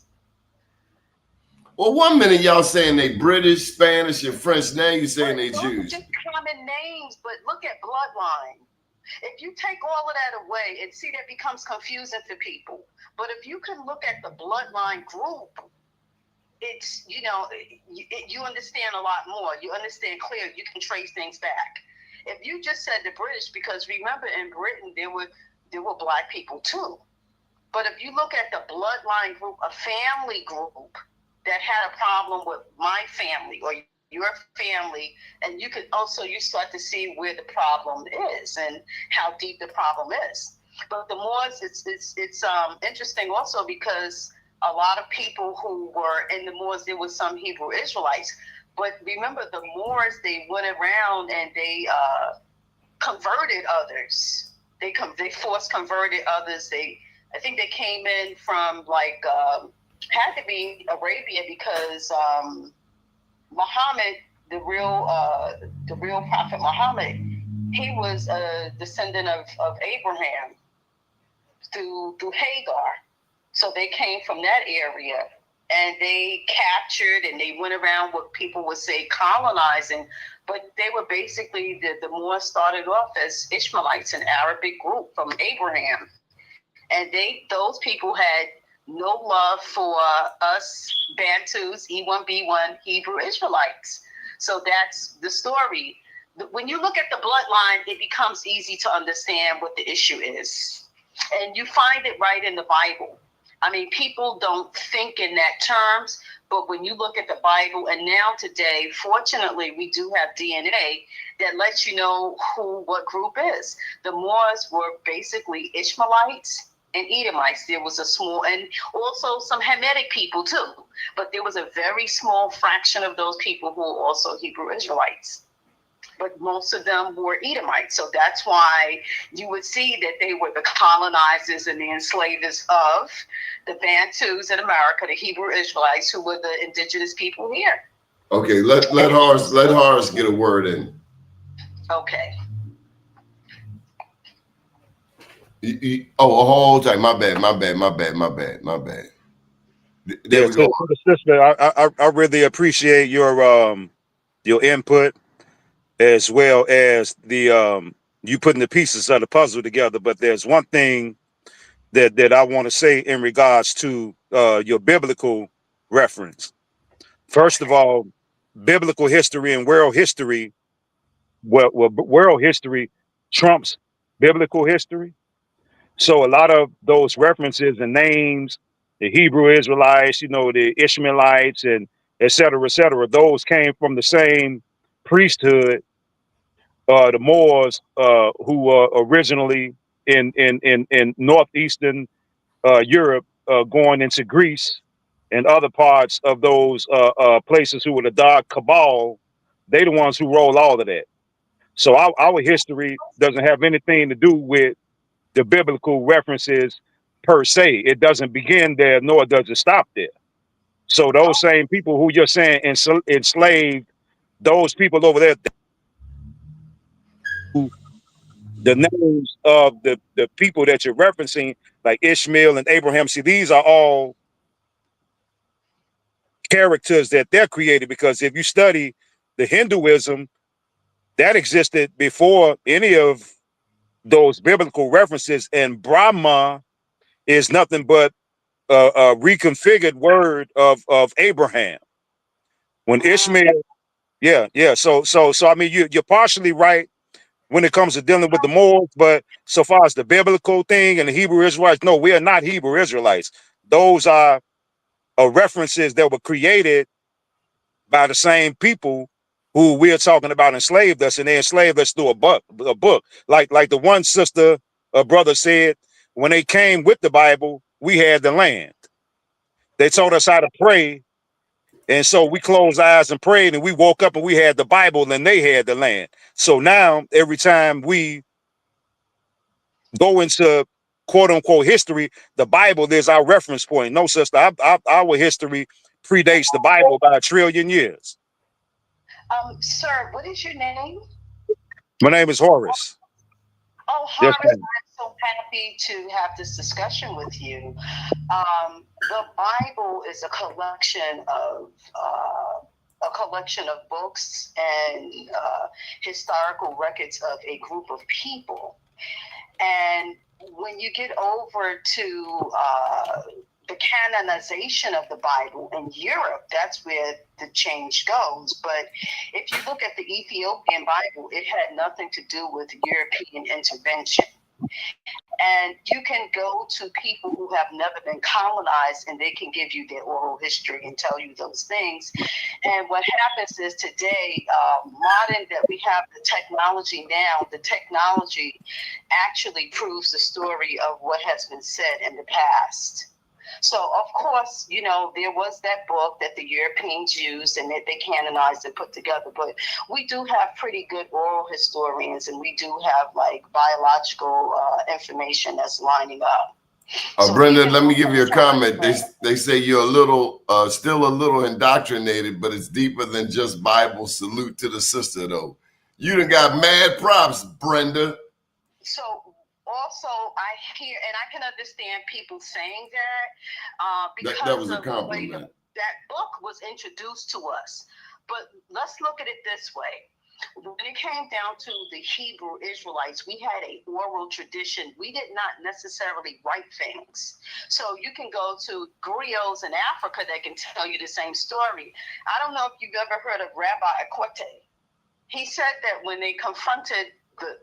Well, 1 minute y'all saying they British, Spanish, and French. Now you saying they Those Jews. are just common names, but look at bloodline. If you take all of that away, and see, that becomes confusing for people. But if you can look at the bloodline group, it's, you understand a lot more. You understand clear. You can trace things back. If you just said the British, because remember in Britain there were black people too. But if you look at the bloodline group, a family group that had a problem with my family or your family, and you start to see where the problem is and how deep the problem is. But the Moors, it's interesting also, because a lot of people who were in the Moors, there was some Hebrew Israelites. But remember, the Moors, they went around and they converted others. They force converted others. I think they came in from had to be Arabia, because Muhammad, the real prophet Muhammad, he was a descendant of Abraham through Hagar. So they came from that area, and they captured, and they went around what people would say colonizing, but they were basically, the Moors started off as Ishmaelites, an Arabic group from Abraham. And those people had no love for us Bantus, E1B1 Hebrew Israelites. So that's the story. When you look at the bloodline, it becomes easy to understand what the issue is. And you find it right in the Bible. I mean, people don't think in that terms, but when you look at the Bible, and now today, fortunately, we do have DNA that lets you know what group is. The Moors were basically Ishmaelites and Edomites. There was a small, and also some Hamitic people too, but there was a very small fraction of those people who were also Hebrew Israelites. But most of them were Edomites. So that's why you would see that they were the colonizers and the enslavers of the Bantus in America, the Hebrew Israelites, who were the indigenous people here. Okay, let Horace get a word in. Okay. Hold tight. My bad. There we go. Sister, I really appreciate your input, as well as the you putting the pieces of the puzzle together. But there's one thing that I want to say in regards to your biblical reference. First of all, biblical history and world history, world history trumps biblical history. So a lot of those references and names, the Hebrew Israelites, the Ishmaelites, and et cetera, those came from the same priesthood, the Moors, who were originally in northeastern Europe, going into Greece and other parts of those places, who were the Dark Cabal. They the ones who roll all of that. So our history doesn't have anything to do with the biblical references per se. It doesn't begin there, nor does it stop there. So those same people who you're saying enslaved, those people over there, the names of the people that you're referencing, like Ishmael and Abraham, see, these are all characters that they're created, because if you study the Hinduism, that existed before any of those biblical references, and Brahma is nothing but a reconfigured word of Abraham. When Ishmael, yeah. So I mean, you're partially right when it comes to dealing with the Moors, but so far as the biblical thing and the Hebrew Israelites, no, we are not Hebrew Israelites. Those are references that were created by the same people who we're talking about enslaved us, and they enslaved us through a book. Like the one sister or brother said, when they came with the Bible, we had the land. They taught us how to pray And so we closed our eyes and prayed, and we woke up and we had the Bible and they had the land. So now every time we go into quote unquote history, the Bible is our reference point. No, sister, our history predates the Bible by 1 trillion years. Sir, what is your name? My name is Horace. Oh, Yes, Horace, ma'am. I'm so happy to have this discussion with you. The Bible is a collection of books and historical records of a group of people. And when you get over to the canonization of the Bible in Europe, that's where the change goes. But if you look at the Ethiopian Bible, it had nothing to do with European intervention. And you can go to people who have never been colonized and they can give you their oral history and tell you those things. And what happens is today, modern that we have the technology now, the technology actually proves the story of what has been said in the past. So, of course, you know, there was that book that the Europeans used and that they canonized and put together. But we do have pretty good oral historians, and we do have, like, biological information that's lining up. So Brenda, let me give you a comment. They say you're a little, still a little indoctrinated, but it's deeper than just Bible. Salute to the sister, though. You done got mad props, Brenda. So also, I hear, and I can understand people saying that because that was a of the way compliment. that book was introduced to us. But let's look at it this way. When it came down to the Hebrew Israelites, we had an oral tradition. We did not necessarily write things. So you can go to griots in Africa that can tell you the same story. I don't know if you've ever heard of Rabbi Akwete. He said that when they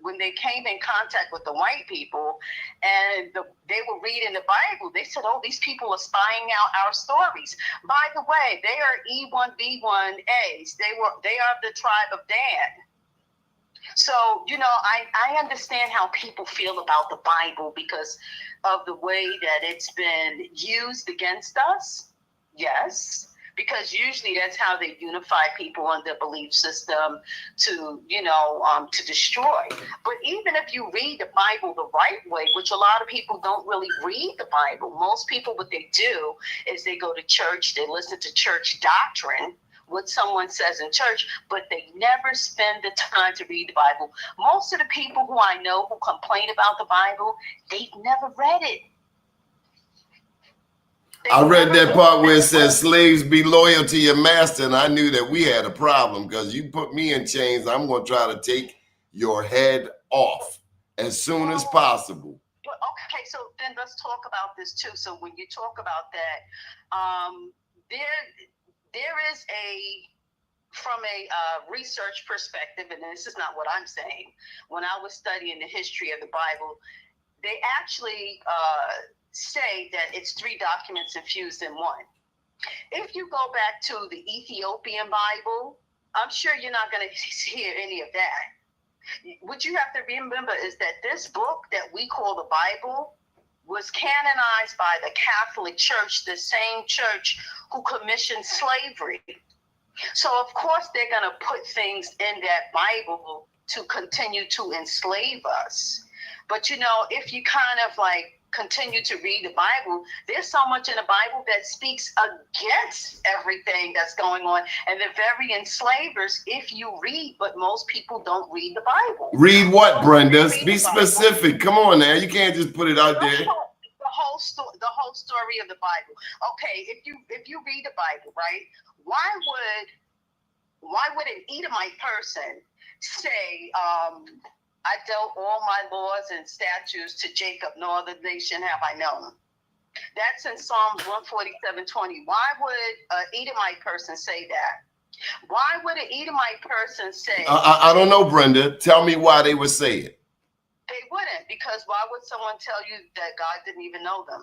when they came in contact with the white people and they were reading the Bible, they said, oh, these people are spying out our stories. By the way, they are E1B1As. They are the tribe of Dan. So, you know, I understand how people feel about the Bible because of the way that it's been used against us. Yes. Because usually that's how they unify people in their belief system to, you know, to destroy. But even if you read the Bible the right way, which a lot of people don't really read the Bible. Most people, what they do is they go to church, they listen to church doctrine, what someone says in church, but they never spend the time to read the Bible. Most of the people who I know who complain about the Bible, they've never read it. I read that part where it says slaves be loyal to your master, and I knew that we had a problem because you put me in chains, I'm going to try to take your head off as soon as possible. But okay, so then let's talk about this too. So when you talk about that, there is from a research perspective, and this is not what I'm saying. When I was studying the history of the Bible, they actually say that it's 3 documents infused in one. If you go back to the Ethiopian Bible, I'm sure you're not going to hear any of that. What you have to remember is that this book that we call the Bible was canonized by the Catholic Church, the same church who commissioned slavery. So, of course, they're going to put things in that Bible to continue to enslave us. But, you know, if you kind of like continue to read the Bible, there's so much in the Bible that speaks against everything that's going on. And the very enslavers, if you read, but most people don't read the Bible. Read what, Brenda? Be specific. Come on now. You can't just put it out there. The whole story of the Bible. Okay, if you read the Bible, right, why would an Edomite person say, I dealt all my laws and statutes to Jacob, no other nation have I known? That's in Psalms 147:20. Why would an Edomite person say that? Why would an Edomite person say? I don't know, Brenda. Tell me why they would say it. They wouldn't, because why would someone tell you that God didn't even know them?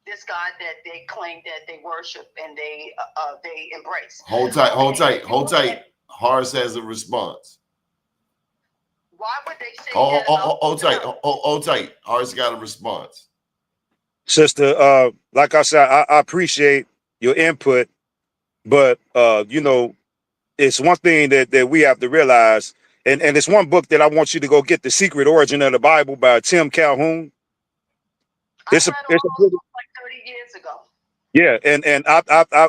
This God that they claim that they worship and they embrace. Hold tight. Horace has a response. Why would they say that? Hold tight. Horace got a response. Sister, like I said, I appreciate your input, But you know, it's one thing that we have to realize, and it's one book that I want you to go get, The Secret Origin of the Bible by Tim Calhoun. I read all those books like 30 years ago. Yeah, and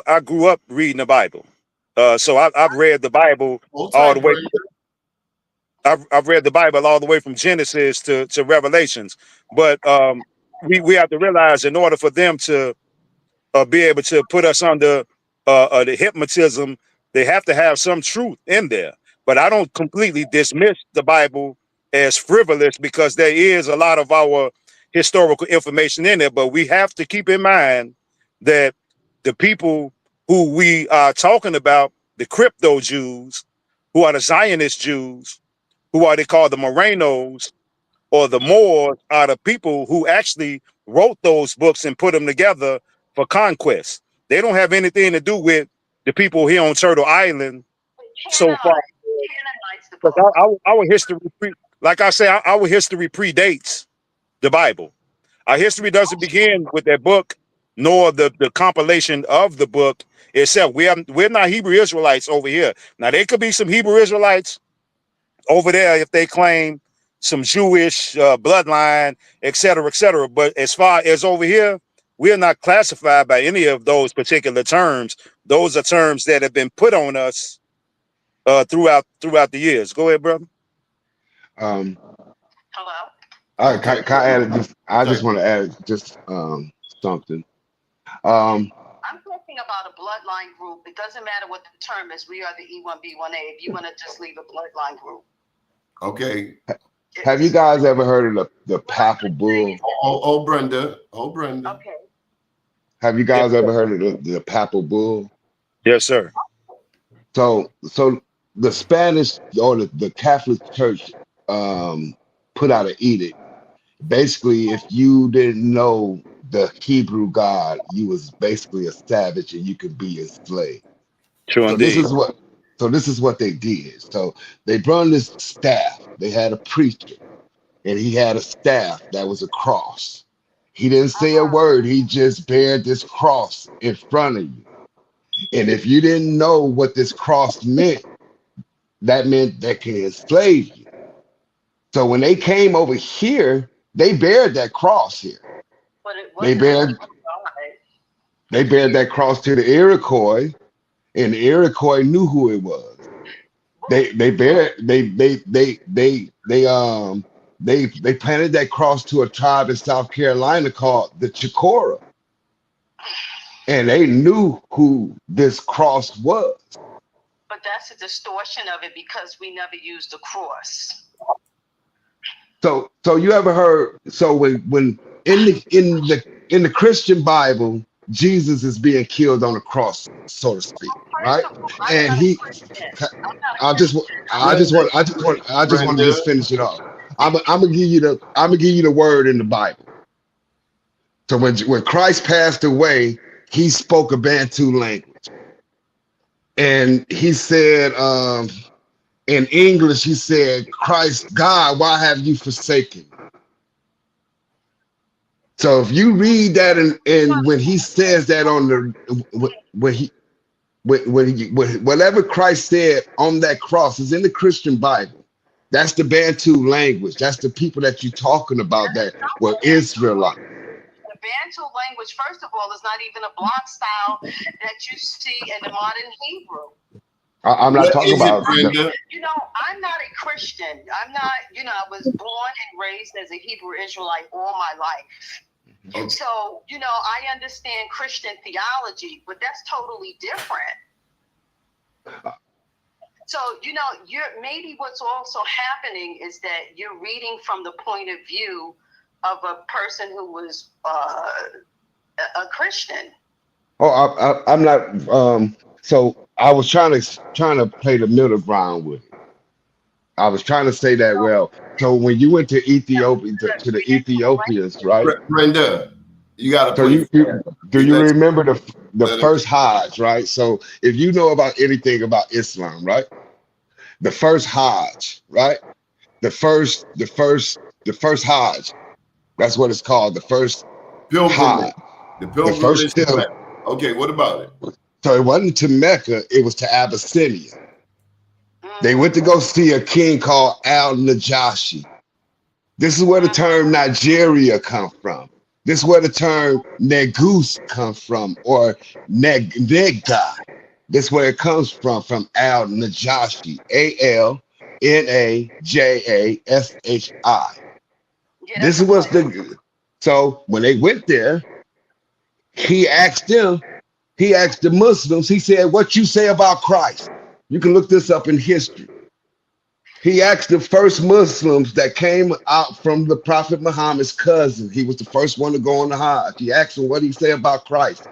I grew up reading the Bible, so I've read the Bible Hold all the tight, way. Brenda. I've read the Bible all the way from Genesis to Revelations, but we have to realize, in order for them to be able to put us under the hypnotism, they have to have some truth in there. But I don't completely dismiss the Bible as frivolous, because there is a lot of our historical information in there. But we have to keep in mind that the people who we are talking about, the crypto Jews, who are the Zionist Jews, who are they called the Morenos or the Moors, are the people who actually wrote those books and put them together for conquest. They don't have anything to do with the people here on Turtle Island so far. Canaanites the Because book. our history, like I say, our history predates the Bible. Our history doesn't begin with that book, nor the compilation of the book itself. We're not Hebrew Israelites over here. Now, there could be some Hebrew Israelites over there if they claim some Jewish bloodline, et cetera, et cetera. But as far as over here, we're not classified by any of those particular terms. Those are terms that have been put on us throughout the years. Go ahead, brother. Um, Hello? can I add just? I just Tight. want to add just something. Um, I'm talking about a bloodline group. It doesn't matter what the term is. We are the E1B1A. If you want to just leave a bloodline group. Okay. have you guys ever heard of the papal bull? Oh, Brenda. Oh, Brenda. Okay. Have you guys ever heard of the papal bull? Yes, sir. So the Spanish or the Catholic Church put out an edict. Basically, if you didn't know the Hebrew God, you was basically a savage and you could be enslaved. True So this indeed. is what they did. So they brought this staff. They had a preacher, and he had a staff that was a cross. He didn't say a word. He just bared this cross in front of you. And if you didn't know what this cross meant, that meant they can enslave you. So when they came over here, they bared that cross here. But it They wasn't. bared that cross to the Iroquois, and the Iroquois knew who it was. They planted that cross to a tribe in South Carolina called the Chicora, and they knew who this cross was. But that's a distortion of it because we never used the cross. So you ever heard? So when in the Christian Bible, Jesus is being killed on a cross, so to speak, right? And he, I just want to just finish it off. I'm gonna give you the word in the Bible. So when Christ passed away, he spoke a Bantu language, and he said in English, he said, "Christ, God, why have you forsaken me?" So if you read that, and when he says that on the whatever Christ said on that cross is in the Christian Bible. That's the Bantu language. That's the people that you're talking about that were Israelites. The Bantu language, first of all, is not even a block style that you see in the modern Hebrew. I'm not talking about. You know, I'm not a Christian. I'm not, I was born and raised as a Hebrew Israelite all my life. Okay. So, I understand Christian theology, but that's totally different. So, maybe what's also happening is that you're reading from the point of view of a person who was a Christian. Oh, I'm not. So I was trying to play the middle ground with it. I was trying to say that well. So when you went to Ethiopia, to the Ethiopians, right? Brenda, you got to So play. do you remember the first Hajj, right? So if you know about anything about Islam, right? The first Hajj, right? The first Hajj. That's what it's called. The first Pilgrimage. Hajj. The The first pilgrimage. Okay, what about it? So it wasn't to Mecca, it was to Abyssinia. They went to go see a king called Al-Najashi. This is where the term Nigeria comes from. This is where the term Negus comes from, or Nega. This is where it comes from Al-Najashi, Alnajashi. Yeah, This that's a is what's place. the so when they went there, he asked them, he asked the Muslims, he said, what you say about Christ? You can look this up in history. He asked the first Muslims that came out from the Prophet Muhammad's cousin. He was the first one to go on the Hajj. He asked them what he say about Christ.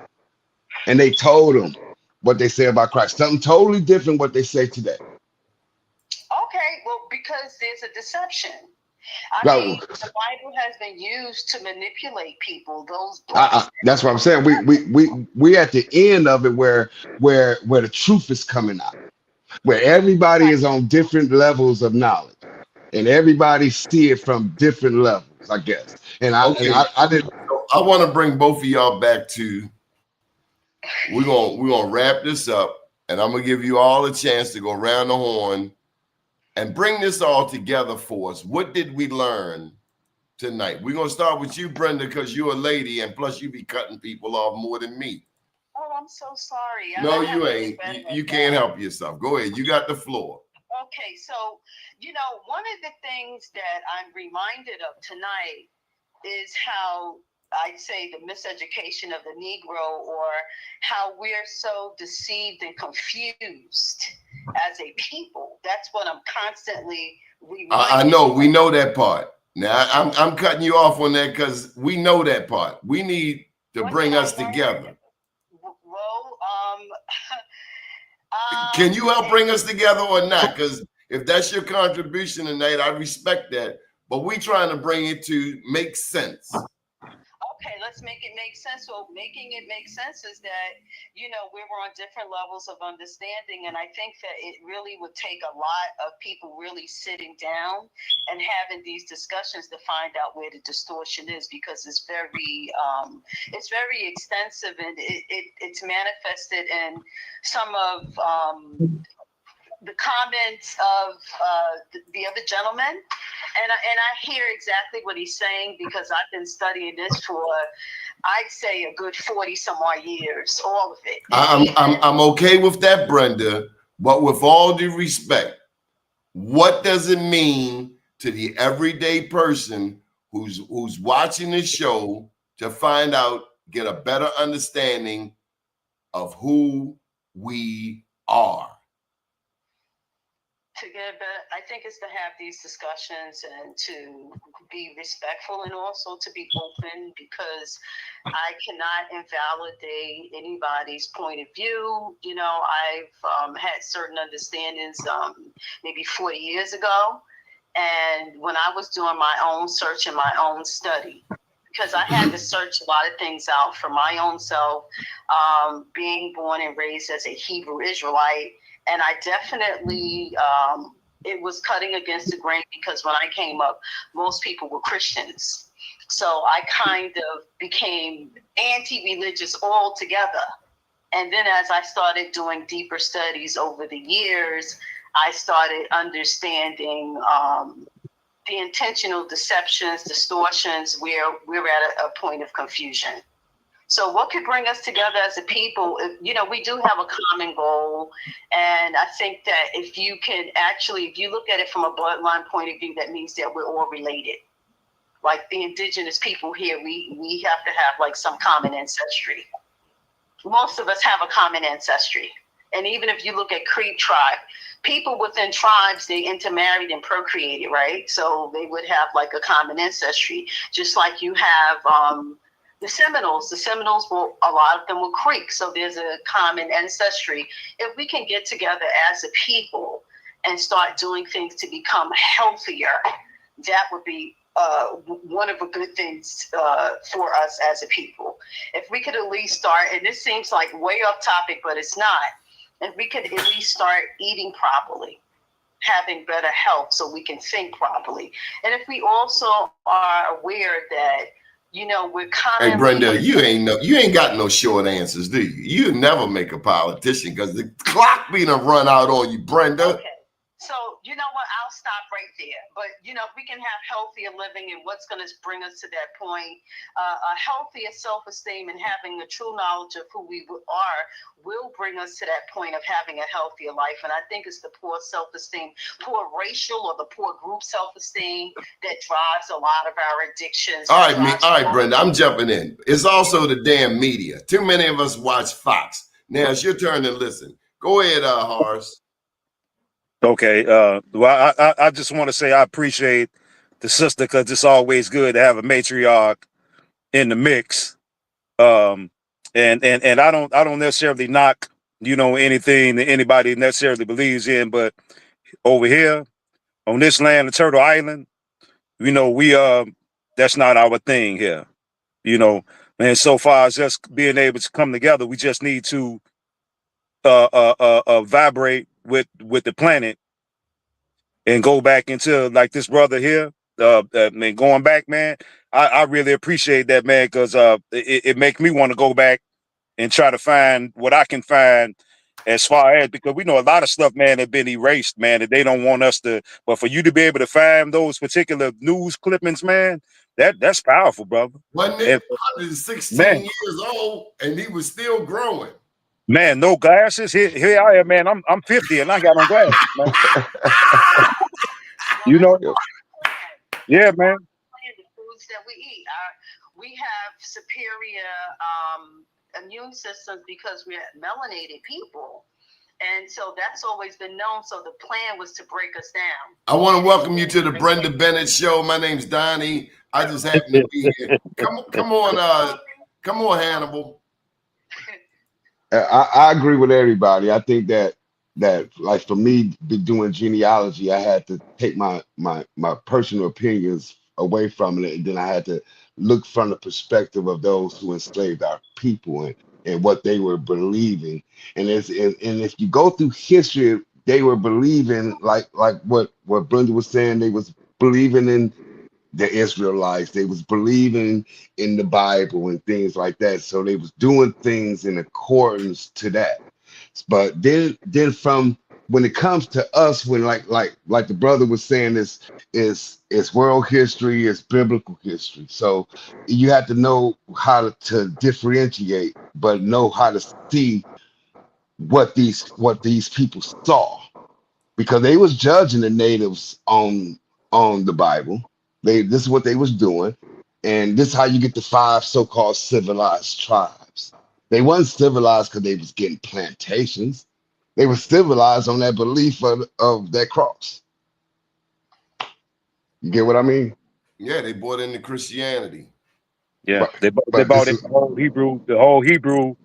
And they told him what they say about Christ. Something totally different what they say today. Okay, well, because there's a deception. I mean, Now, the Bible has been used to manipulate people. Those books. that's what I'm saying. We at the end of it where the truth is coming out, where everybody is on different levels of knowledge, and everybody see it from different levels, I guess. And Okay. I didn't. So I want to bring both of y'all back to. We're gonna wrap this up, and I'm gonna give you all a chance to go around the horn and bring this all together for us. What did we learn tonight? We're gonna start with you, Brenda, because you're a lady, and plus you be cutting people off more than me. Oh, I'm so sorry. No, I have you to ain't. get better You at can't that. help yourself. Go ahead. You got the floor. Okay, so, one of the things that I'm reminded of tonight is how I'd say the miseducation of the Negro, or how we're so deceived and confused as a people. That's what I'm constantly reminded. I know. We know that part. Now I'm cutting you off on that because we know that part. We need to bring us together. Well, Can you help bring us together or not? Because if that's your contribution tonight, I respect that. But we trying to bring it to make sense. Okay, let's make it make sense. So making it make sense is that, we were on different levels of understanding. And I think that it really would take a lot of people really sitting down and having these discussions to find out where the distortion is, because it's very extensive, and it's manifested in some of the comments of the other gentleman. And I hear exactly what he's saying, because I've been studying this for, I'd say, a good 40 some odd years, all of it. I'm okay with that, Brenda. But with all due respect, what does it mean to the everyday person who's watching this show to find out, get a better understanding of who we are? I think it's to have these discussions and to be respectful, and also to be open, because I cannot invalidate anybody's point of view. I've had certain understandings maybe 40 years ago, and when I was doing my own search and my own study, because I had to search a lot of things out for my own self, being born and raised as a Hebrew Israelite. And I definitely, it was cutting against the grain, because when I came up, most people were Christians. So I kind of became anti-religious altogether. And then as I started doing deeper studies over the years, I started understanding the intentional deceptions, distortions, where we're at a point of confusion. So what could bring us together as a people? We do have a common goal. And I think that if you look at it from a bloodline point of view, that means that we're all related. Like the indigenous people here, we have to have like some common ancestry. Most of us have a common ancestry. And even if you look at Creek tribe, people within tribes, they intermarried and procreated, right? So they would have like a common ancestry, just like you have the Seminoles. The Seminoles a lot of them were Creek, so there's a common ancestry. If we can get together as a people and start doing things to become healthier, that would be one of the good things for us as a people. If we could at least start, and this seems like way off topic, but it's not, if we could at least start eating properly, having better health so we can think properly. And if we also are aware that you know, we're Hey, commonly. Brenda, you ain't got no short answers, do you? You never make a politician because the clock be done run out on you, Brenda. Okay. So, you know what? I'll stop right there. But, you know, if we can have healthier living and what's going to bring us to that point, a healthier self-esteem and having a true knowledge of who we are will bring us to that point of having a healthier life. And I think it's the poor self-esteem, poor racial or the poor group self-esteem that drives a lot of our addictions. All right, Brenda, I'm jumping in. It's also the damn media. Too many of us watch Fox. Now it's your turn to listen. Go ahead, Horace. Okay. Well, I just want to say I appreciate the sister because it's always good to have a matriarch in the mix. And I don't necessarily knock, you know, anything that anybody necessarily believes in, but over here on this land of Turtle Island, you know, we that's not our thing here, you know. And so far as just being able to come together, we just need to vibrate with the planet and go back into like this brother here. Man, going back, man, I really appreciate that, man, because it makes me want to go back and try to find what I can find as far as, because we know a lot of stuff, man, have been erased, man, that they don't want us to. But for you to be able to find those particular news clippings, man, that's powerful, brother. Wasn't And, it? 116 man, years old, and he was still growing. man, no glasses. Here I am, man. I'm 50 and I got on glasses, man. You know, yeah, man. The foods that we eat, we have superior immune systems because we're melanated people. And so that's always been known. So the plan was to break us down. I want to welcome you to the Brenda Bennett Show. My name's Doni. I just happen to be here. Come on, Hannibal. I agree with everybody. I think that like for me doing genealogy, I had to take my personal opinions away from it, and then I had to look from the perspective of those who enslaved our people and what they were believing. And if you go through history, they were believing like what Brenda was saying. They was believing in the Israelites. They was believing in the Bible and things like that. So they was doing things in accordance to that. But then from when it comes to us, when like the brother was saying, it's world history, it's biblical history. So you have to know how to differentiate, but know how to see what these people saw, because they was judging the natives on the Bible. This is what they was doing, and this is how you get the 5 so-called civilized tribes. They wasn't civilized because they was getting plantations. They were civilized on that belief of that cross. You get what I mean? Yeah, they brought into Christianity. Yeah, But, they bought it, the whole Hebrew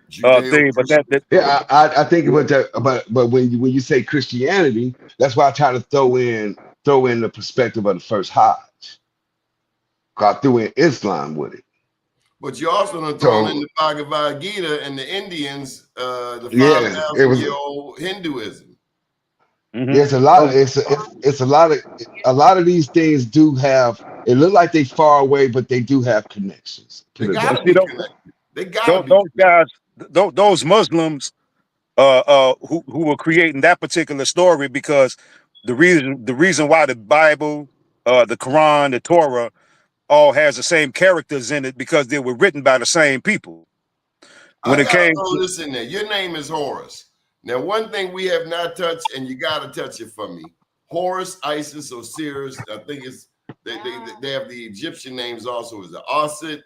thing, but that yeah, I think it was that, but when you say Christianity, that's why I try to throw in the perspective of the first Hajj. I threw in Islam with it. But you also done thrown in the Bhagavad Gita and the Indians, the 5,000-year-old Hinduism. Mm-hmm. There's a lot of it's a lot of these things do have. It look like they far away, but they do have connections. They gotta be connected. They gotta be. Those guys, those Muslims, who were creating that particular story, because the reason why the Bible, the Quran, the Torah, all has the same characters in it, because they were written by the same people. When I it gotta came throw this in there. Your name is Horus. Now, one thing we have not touched, and you gotta touch it for me. Horus, Isis, Osiris. I think it's they have the Egyptian names also. Is it Osset,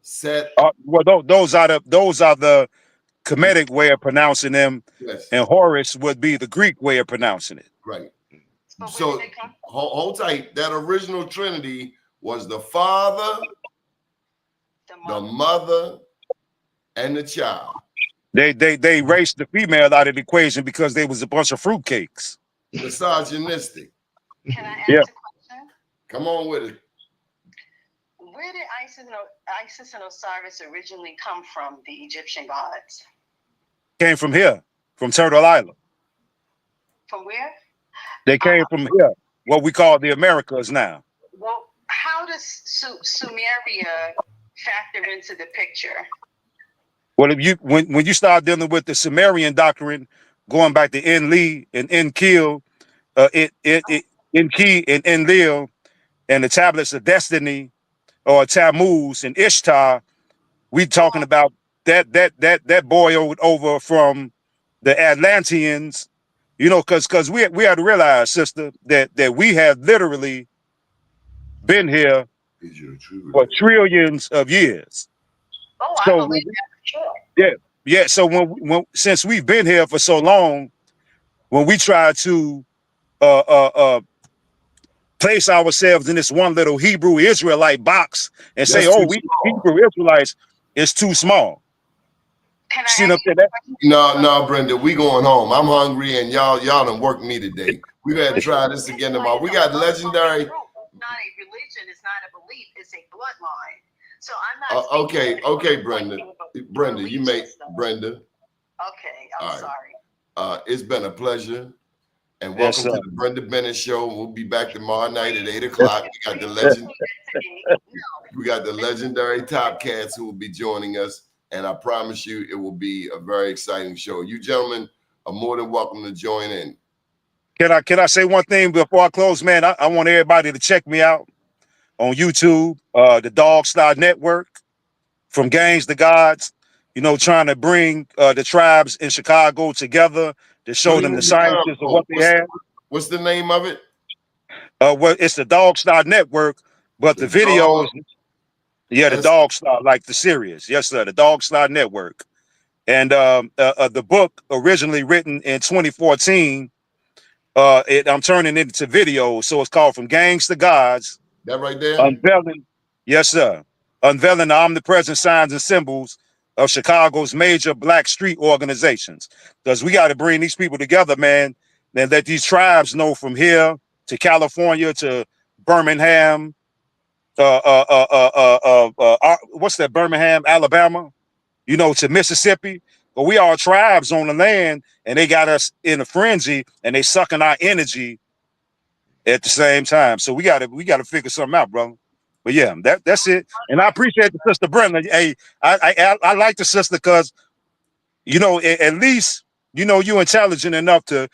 Set? well, those are the Kemetic way of pronouncing them, Yes. and Horus would be the Greek way of pronouncing it. Right. So hold tight. That original Trinity was the Father, the Mother, and the child. They erased the female out of the equation because they was a bunch of fruitcakes. Misogynistic. Can I ask a question? Come on with it. Where did Isis and Osiris originally come from, the Egyptian gods? Came from here, from Turtle Island. From where? They came from here, what we call the Americas now. Well, how does Sumeria factor into the picture? Well, if you when you start dealing with the Sumerian doctrine, going back to Enlil and Enkill, Enki and Enlil, and the tablets of destiny, or Tammuz and Ishtar, we talking about that boiled over from the Atlanteans, you know, because we had to realize, sister, that we have literally been here Is you a true for religion? trillions of years. Oh, I So believe that for sure. yeah. So when since we've been here for so long, when we try to uh, uh, uh, place ourselves in this one little Hebrew Israelite box and say, That's "Oh, too we small. Hebrew Israelites," it's too small. Can See I what ask I'm you saying? a question? No, Brenda, we going home. I'm hungry, and y'all done worked me today. We gotta try this again tomorrow. We got legendary. It's not a religion. It's not a belief. It's a bloodline. So I'm not speaking Okay, from the point Brenda. of view of a Brenda, you belief make system. Brenda. Okay, I'm All right. sorry. It's been a pleasure, and Yes, welcome sir. to the Brenda Bennett Show. We'll be back tomorrow night at 8 o'clock. We got the legend. We got the legendary Top Cats who will be joining us, and I promise you, it will be a very exciting show. You gentlemen are more than welcome to join in. Can I say one thing before I close, man? I want everybody to check me out on YouTube, the Dog Star Network, from Gangs to Gods. You know, trying to bring the tribes in Chicago together to What show do you them the mean? sciences of what they have. What's the name of it? Well, it's the Dog Star Network, but The the videos, dog. yeah, the That's Dog Star, like the series. Yes, sir, the Dog Star Network. And the book originally written in 2014, I'm turning it into videos. So it's called From Gangs to Gods, that right there. unveiling, yes, sir, unveiling the omnipresent signs and symbols of Chicago's major Black street organizations. Because we got to bring these people together, man, and let these tribes know from here to California to Birmingham, what's that, Birmingham, Alabama, you know, to Mississippi. But we are tribes on the land, and they got us in a frenzy, and they sucking our energy at the same time. So we gotta figure something out, brother. But yeah, that's it. And I appreciate the sister Brenda. Hey, I like the sister because, you know, at least, you know, you're intelligent enough to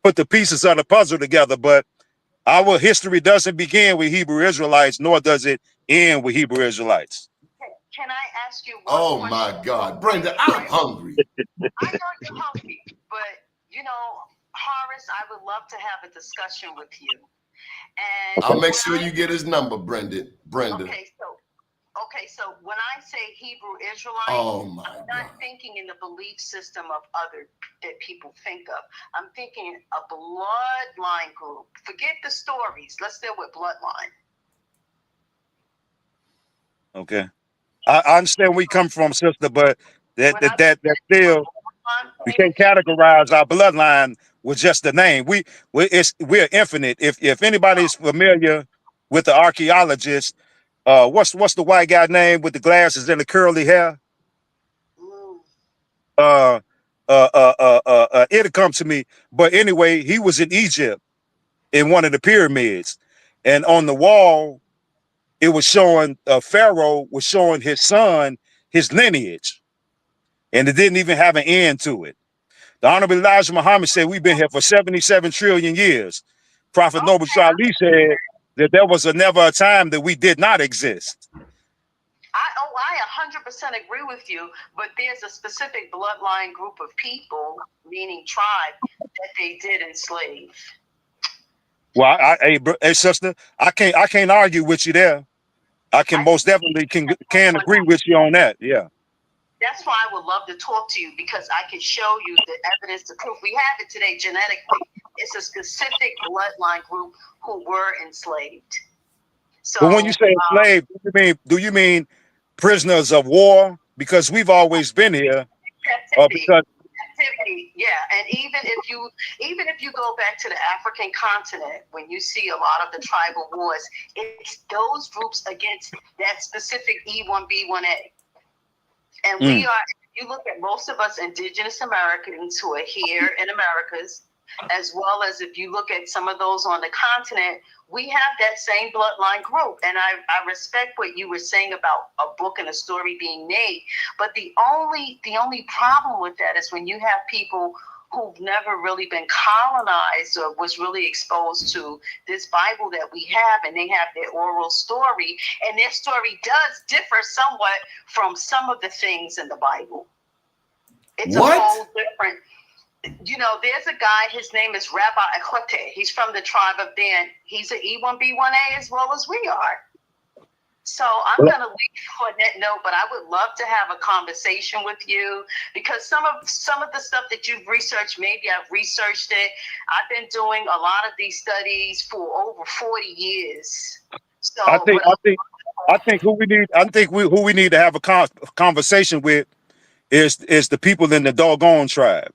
put the pieces of the puzzle together. But our history doesn't begin with Hebrew Israelites, nor does it end with Hebrew Israelites. Can I ask you one Oh question? my God, Brenda, I'm hungry. I know you're hungry, but you know, Horace, I would love to have a discussion with you. And I'll make sure you get his number, Brenda. Okay, so when I say Hebrew Israelite, Oh my I'm God. not thinking in the belief system of other that people think of. I'm thinking a bloodline group. Forget the stories. Let's deal with bloodline. Okay. I understand where we come from, sister, but that When I still, we can't categorize our bloodline with just the name. We're infinite. If anybody's familiar with the archaeologist, what's the white guy name with the glasses and the curly hair? Uh, it'll come to me. But anyway, he was in Egypt in one of the pyramids, and on the wall, it was showing Pharaoh was showing his son his lineage, and it didn't even have an end to it. The Honorable Elijah Muhammad said we've been here for 77 trillion years. Prophet Noble Ali said that there was never a time that we did not exist. I 100% agree with you, but there's a specific bloodline group of people, meaning tribe, that they did enslave. Well, hey, sister, I can't argue with you there. I can most definitely can agree with you on that. Yeah. That's why I would love to talk to you, because I can show you the evidence, the proof. We have it today genetically. It's a specific bloodline group who were enslaved. So, But when you say enslaved, do you mean prisoners of war? Because we've always been here. captivity, yeah. And even if you go back to the African continent, when you see a lot of the tribal wars, it's those groups against that specific E1B1A. And we are, you look at most of us indigenous Americans who are here in Americas, as well as if you look at some of those on the continent, we have that same bloodline group. And I respect what you were saying about a book and a story being made. But the only problem with that is when you have people who've never really been colonized or was really exposed to this Bible that we have, and they have their oral story, and their story does differ somewhat from some of the things in the Bible. It's What? a whole different. You know, there's a guy, his name is Rabbi Echote. He's from the tribe of Dan. He's an E1B1A as well as we are. So I'm going to leave on that note, but I would love to have a conversation with you because some of the stuff that you've researched, maybe I've researched it. I've been doing a lot of these studies for over 40 years. So I think who we need to have a conversation with is the people in the doggone tribe.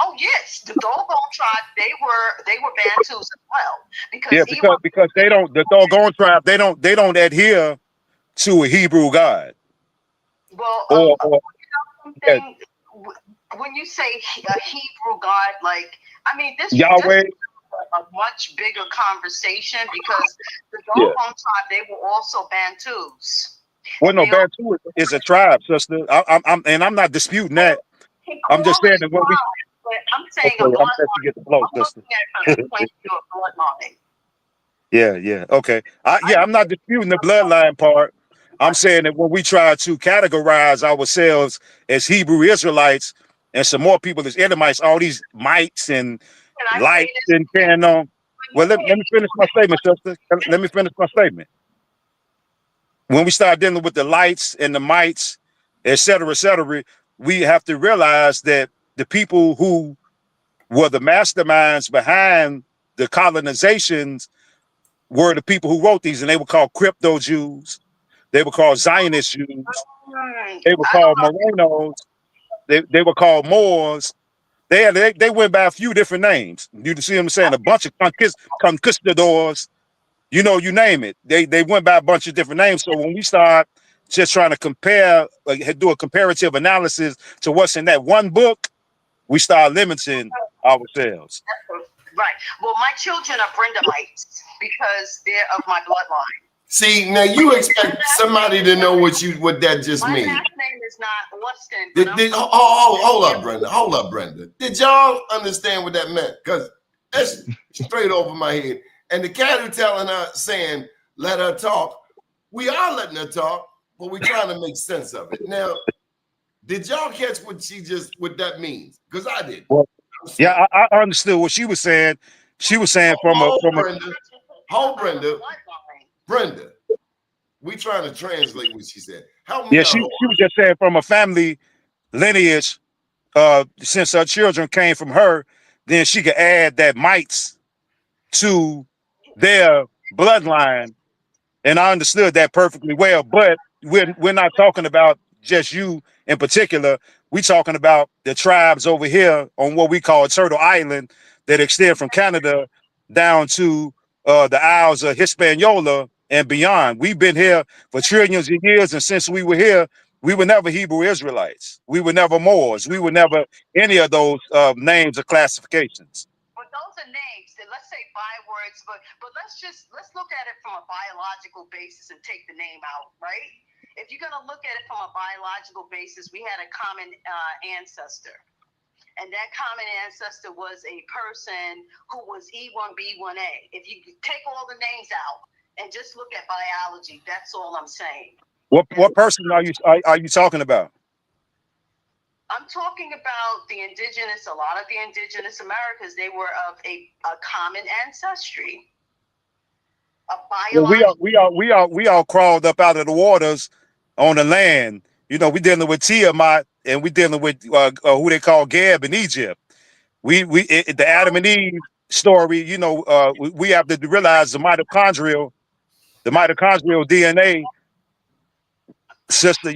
Oh yes, the Dogon tribe. They were Bantus as well Yeah, because they don't, the doggone tribe, they don't adhere to a Hebrew God. Well, Or something, when you say a Hebrew God, like I mean this Yahweh. This a much bigger conversation because the Dogon tribe, they were also Bantus. Well, no, Bantu is a tribe, sister. I'm not disputing that. I'm just saying that when we. I'm saying Okay, a I'm bloodline. supposed to get the flow, sister. I'm looking at it from the point of view of bloodline. Yeah. Okay. I'm not disputing the bloodline part. I'm saying that when we try to categorize ourselves as Hebrew Israelites and some more people as Edomites, all these mites and lights and carrying on. Well, let me finish my statement, sister. Let me finish my statement. When we start dealing with the lights and the mites, et cetera, we have to realize that the people who were the masterminds behind the colonizations were the people who wrote these, and they were called crypto Jews. They were called Zionist Jews. They were called Morenos. They were called Moors. They went by a few different names. You see what I'm saying? A bunch of conquistadors. You know, you name it. They went by a bunch of different names. So when we start just trying to compare, do a comparative analysis to what's in that one book, we start limiting ourselves. Right. Well, my children are Brendamites because they're of my bloodline. See, now you expect somebody to know what that just means. My last name is not Austin. Hold up, Brenda. Did y'all understand what that meant? Because that's straight over my head. And the cat who telling her, saying, let her talk, we are letting her talk, but we're trying to make sense of it. Now, did y'all catch what that means? Because I did. Well, yeah, I understood what she was saying. She was saying Brenda, we trying to translate what she said. Help me yeah, out. she was just saying from a family lineage, since her children came from her, then she could add that mites to their bloodline. And I understood that perfectly well, but we're not talking about just you in particular. We're talking about the tribes over here on what we call Turtle Island that extend from Canada down to the Isles of Hispaniola and beyond. We've been here for trillions of years, and since we were here, we were never Hebrew Israelites. We were never Moors. We were never any of those names or classifications. But those are names that, let's say, bywords, but let's look at it from a biological basis and take the name out, right? If you're going to look at it from a biological basis, we had a common ancestor. And that common ancestor was a person who was E1B1A. If you take all the names out and just look at biology, that's all I'm saying. What person are you talking about? I'm talking about the indigenous, a lot of the indigenous Americas, they were of a common ancestry. Well, we all crawled up out of the waters on the land. You know, we dealing with Tiamat and we dealing with who they call Geb in Egypt. The Adam and Eve story, you know, we have to realize the mitochondrial DNA, sister,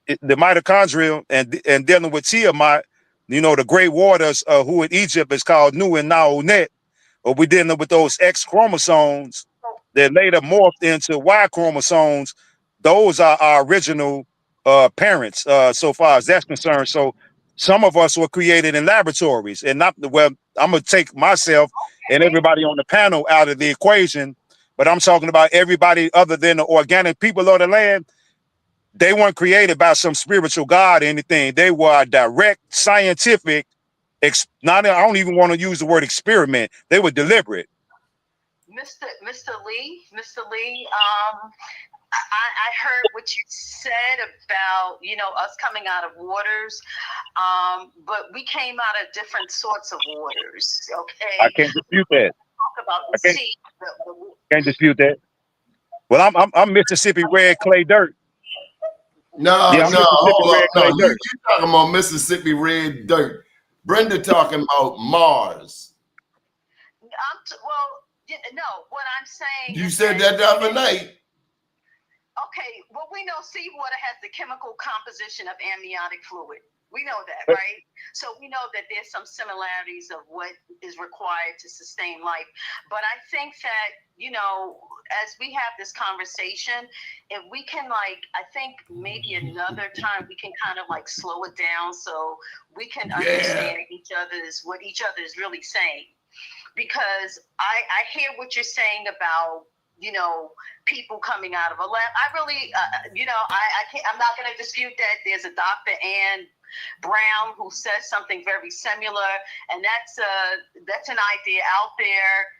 the mitochondrial and dealing with Tiamat, you know, the great waters who in Egypt is called Nu and Naonet, or we're dealing with those X chromosomes that later morphed into Y chromosomes. Those are our original parents, so far as that's concerned. So some of us were created in laboratories, and not well. I'm gonna take myself and everybody on the panel out of the equation, but I'm talking about everybody other than the organic people of the land. They weren't created by some spiritual God or anything. They were a direct scientific. I don't even want to use the word experiment. They were deliberate. Mr. Lee, I heard what you said about, us coming out of waters, but we came out of different sorts of waters, okay? I can't dispute that. Talk about the sea. Can't dispute that. Well, I'm Mississippi red clay dirt. No, Yeah, hold up. No, you you talking about Mississippi red dirt. Brenda talking about Mars. What I'm saying. You said that the other night. Okay, well, we know seawater has the chemical composition of amniotic fluid. We know that, right? So we know that there's some similarities of what is required to sustain life. But I think that, as we have this conversation, if we can, I think maybe another time we can kind of slow it down so we can understand what each other is really saying. Because I hear what you're saying about, people coming out of a lab. I really, I'm not going to dispute that. There's a Dr. Ann Brown who says something very similar, and that's an idea out there.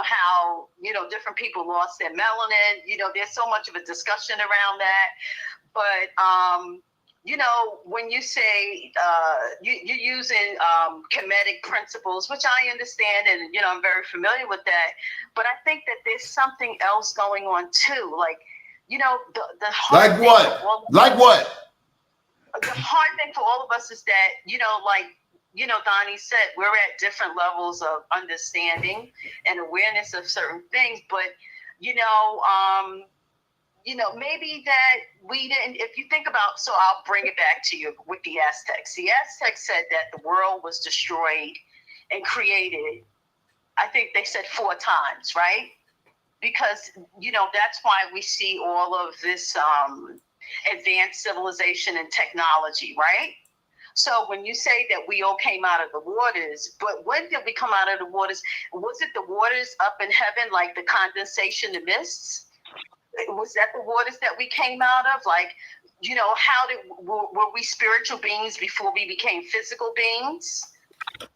How different people lost their melanin. There's so much of a discussion around that, but when you say you're using Kemetic principles, which I understand, and I'm very familiar with that, but I think that there's something else going on too. The hard like what? Like what? The hard thing for all of us is that Donnie said, we're at different levels of understanding and awareness of certain things, but maybe that we didn't, if you think about, so I'll bring it back to you with the Aztecs. The Aztecs said that the world was destroyed and created, I think they said 4 times, right? Because, that's why we see all of this advanced civilization and technology, right? So when you say that we all came out of the waters, but when did we come out of the waters? Was it the waters up in heaven, like the condensation, the mists? Was that the waters that we came out of? Were we spiritual beings before we became physical beings?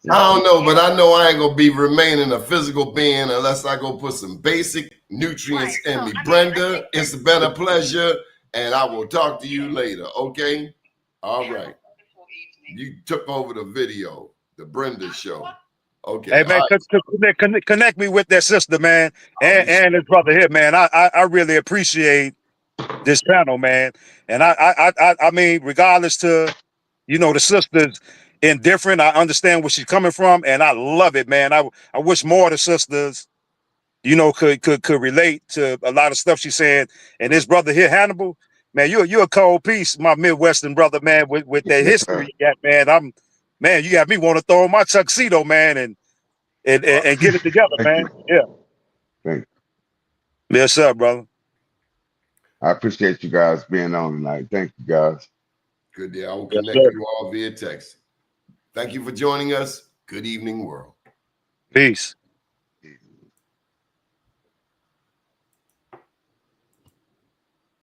I don't know, but I know I ain't gonna be remaining a physical being unless I go put some basic nutrients in me. Brenda, it's been a pleasure, and I will talk to you later, okay? All right. You took over the video, the Brenda show. Okay. Hey man, connect me with that sister, man, and his brother here, man. I really appreciate this panel, man. And I mean, regardless to the sisters indifferent, I understand where she's coming from, and I love it, man. I wish more of the sisters, could relate to a lot of stuff she's saying. And this brother here, Hannibal, man, you're a cold piece, my Midwestern brother, man, with that history you got, man. Man, you got me want to throw on my tuxedo, man, and get it together, man. Yeah. Thank you. Yes, sir, brother. I appreciate you guys being on tonight. Thank you, guys. Good day. I will connect you all via text. Thank you for joining us. Good evening, world. Peace.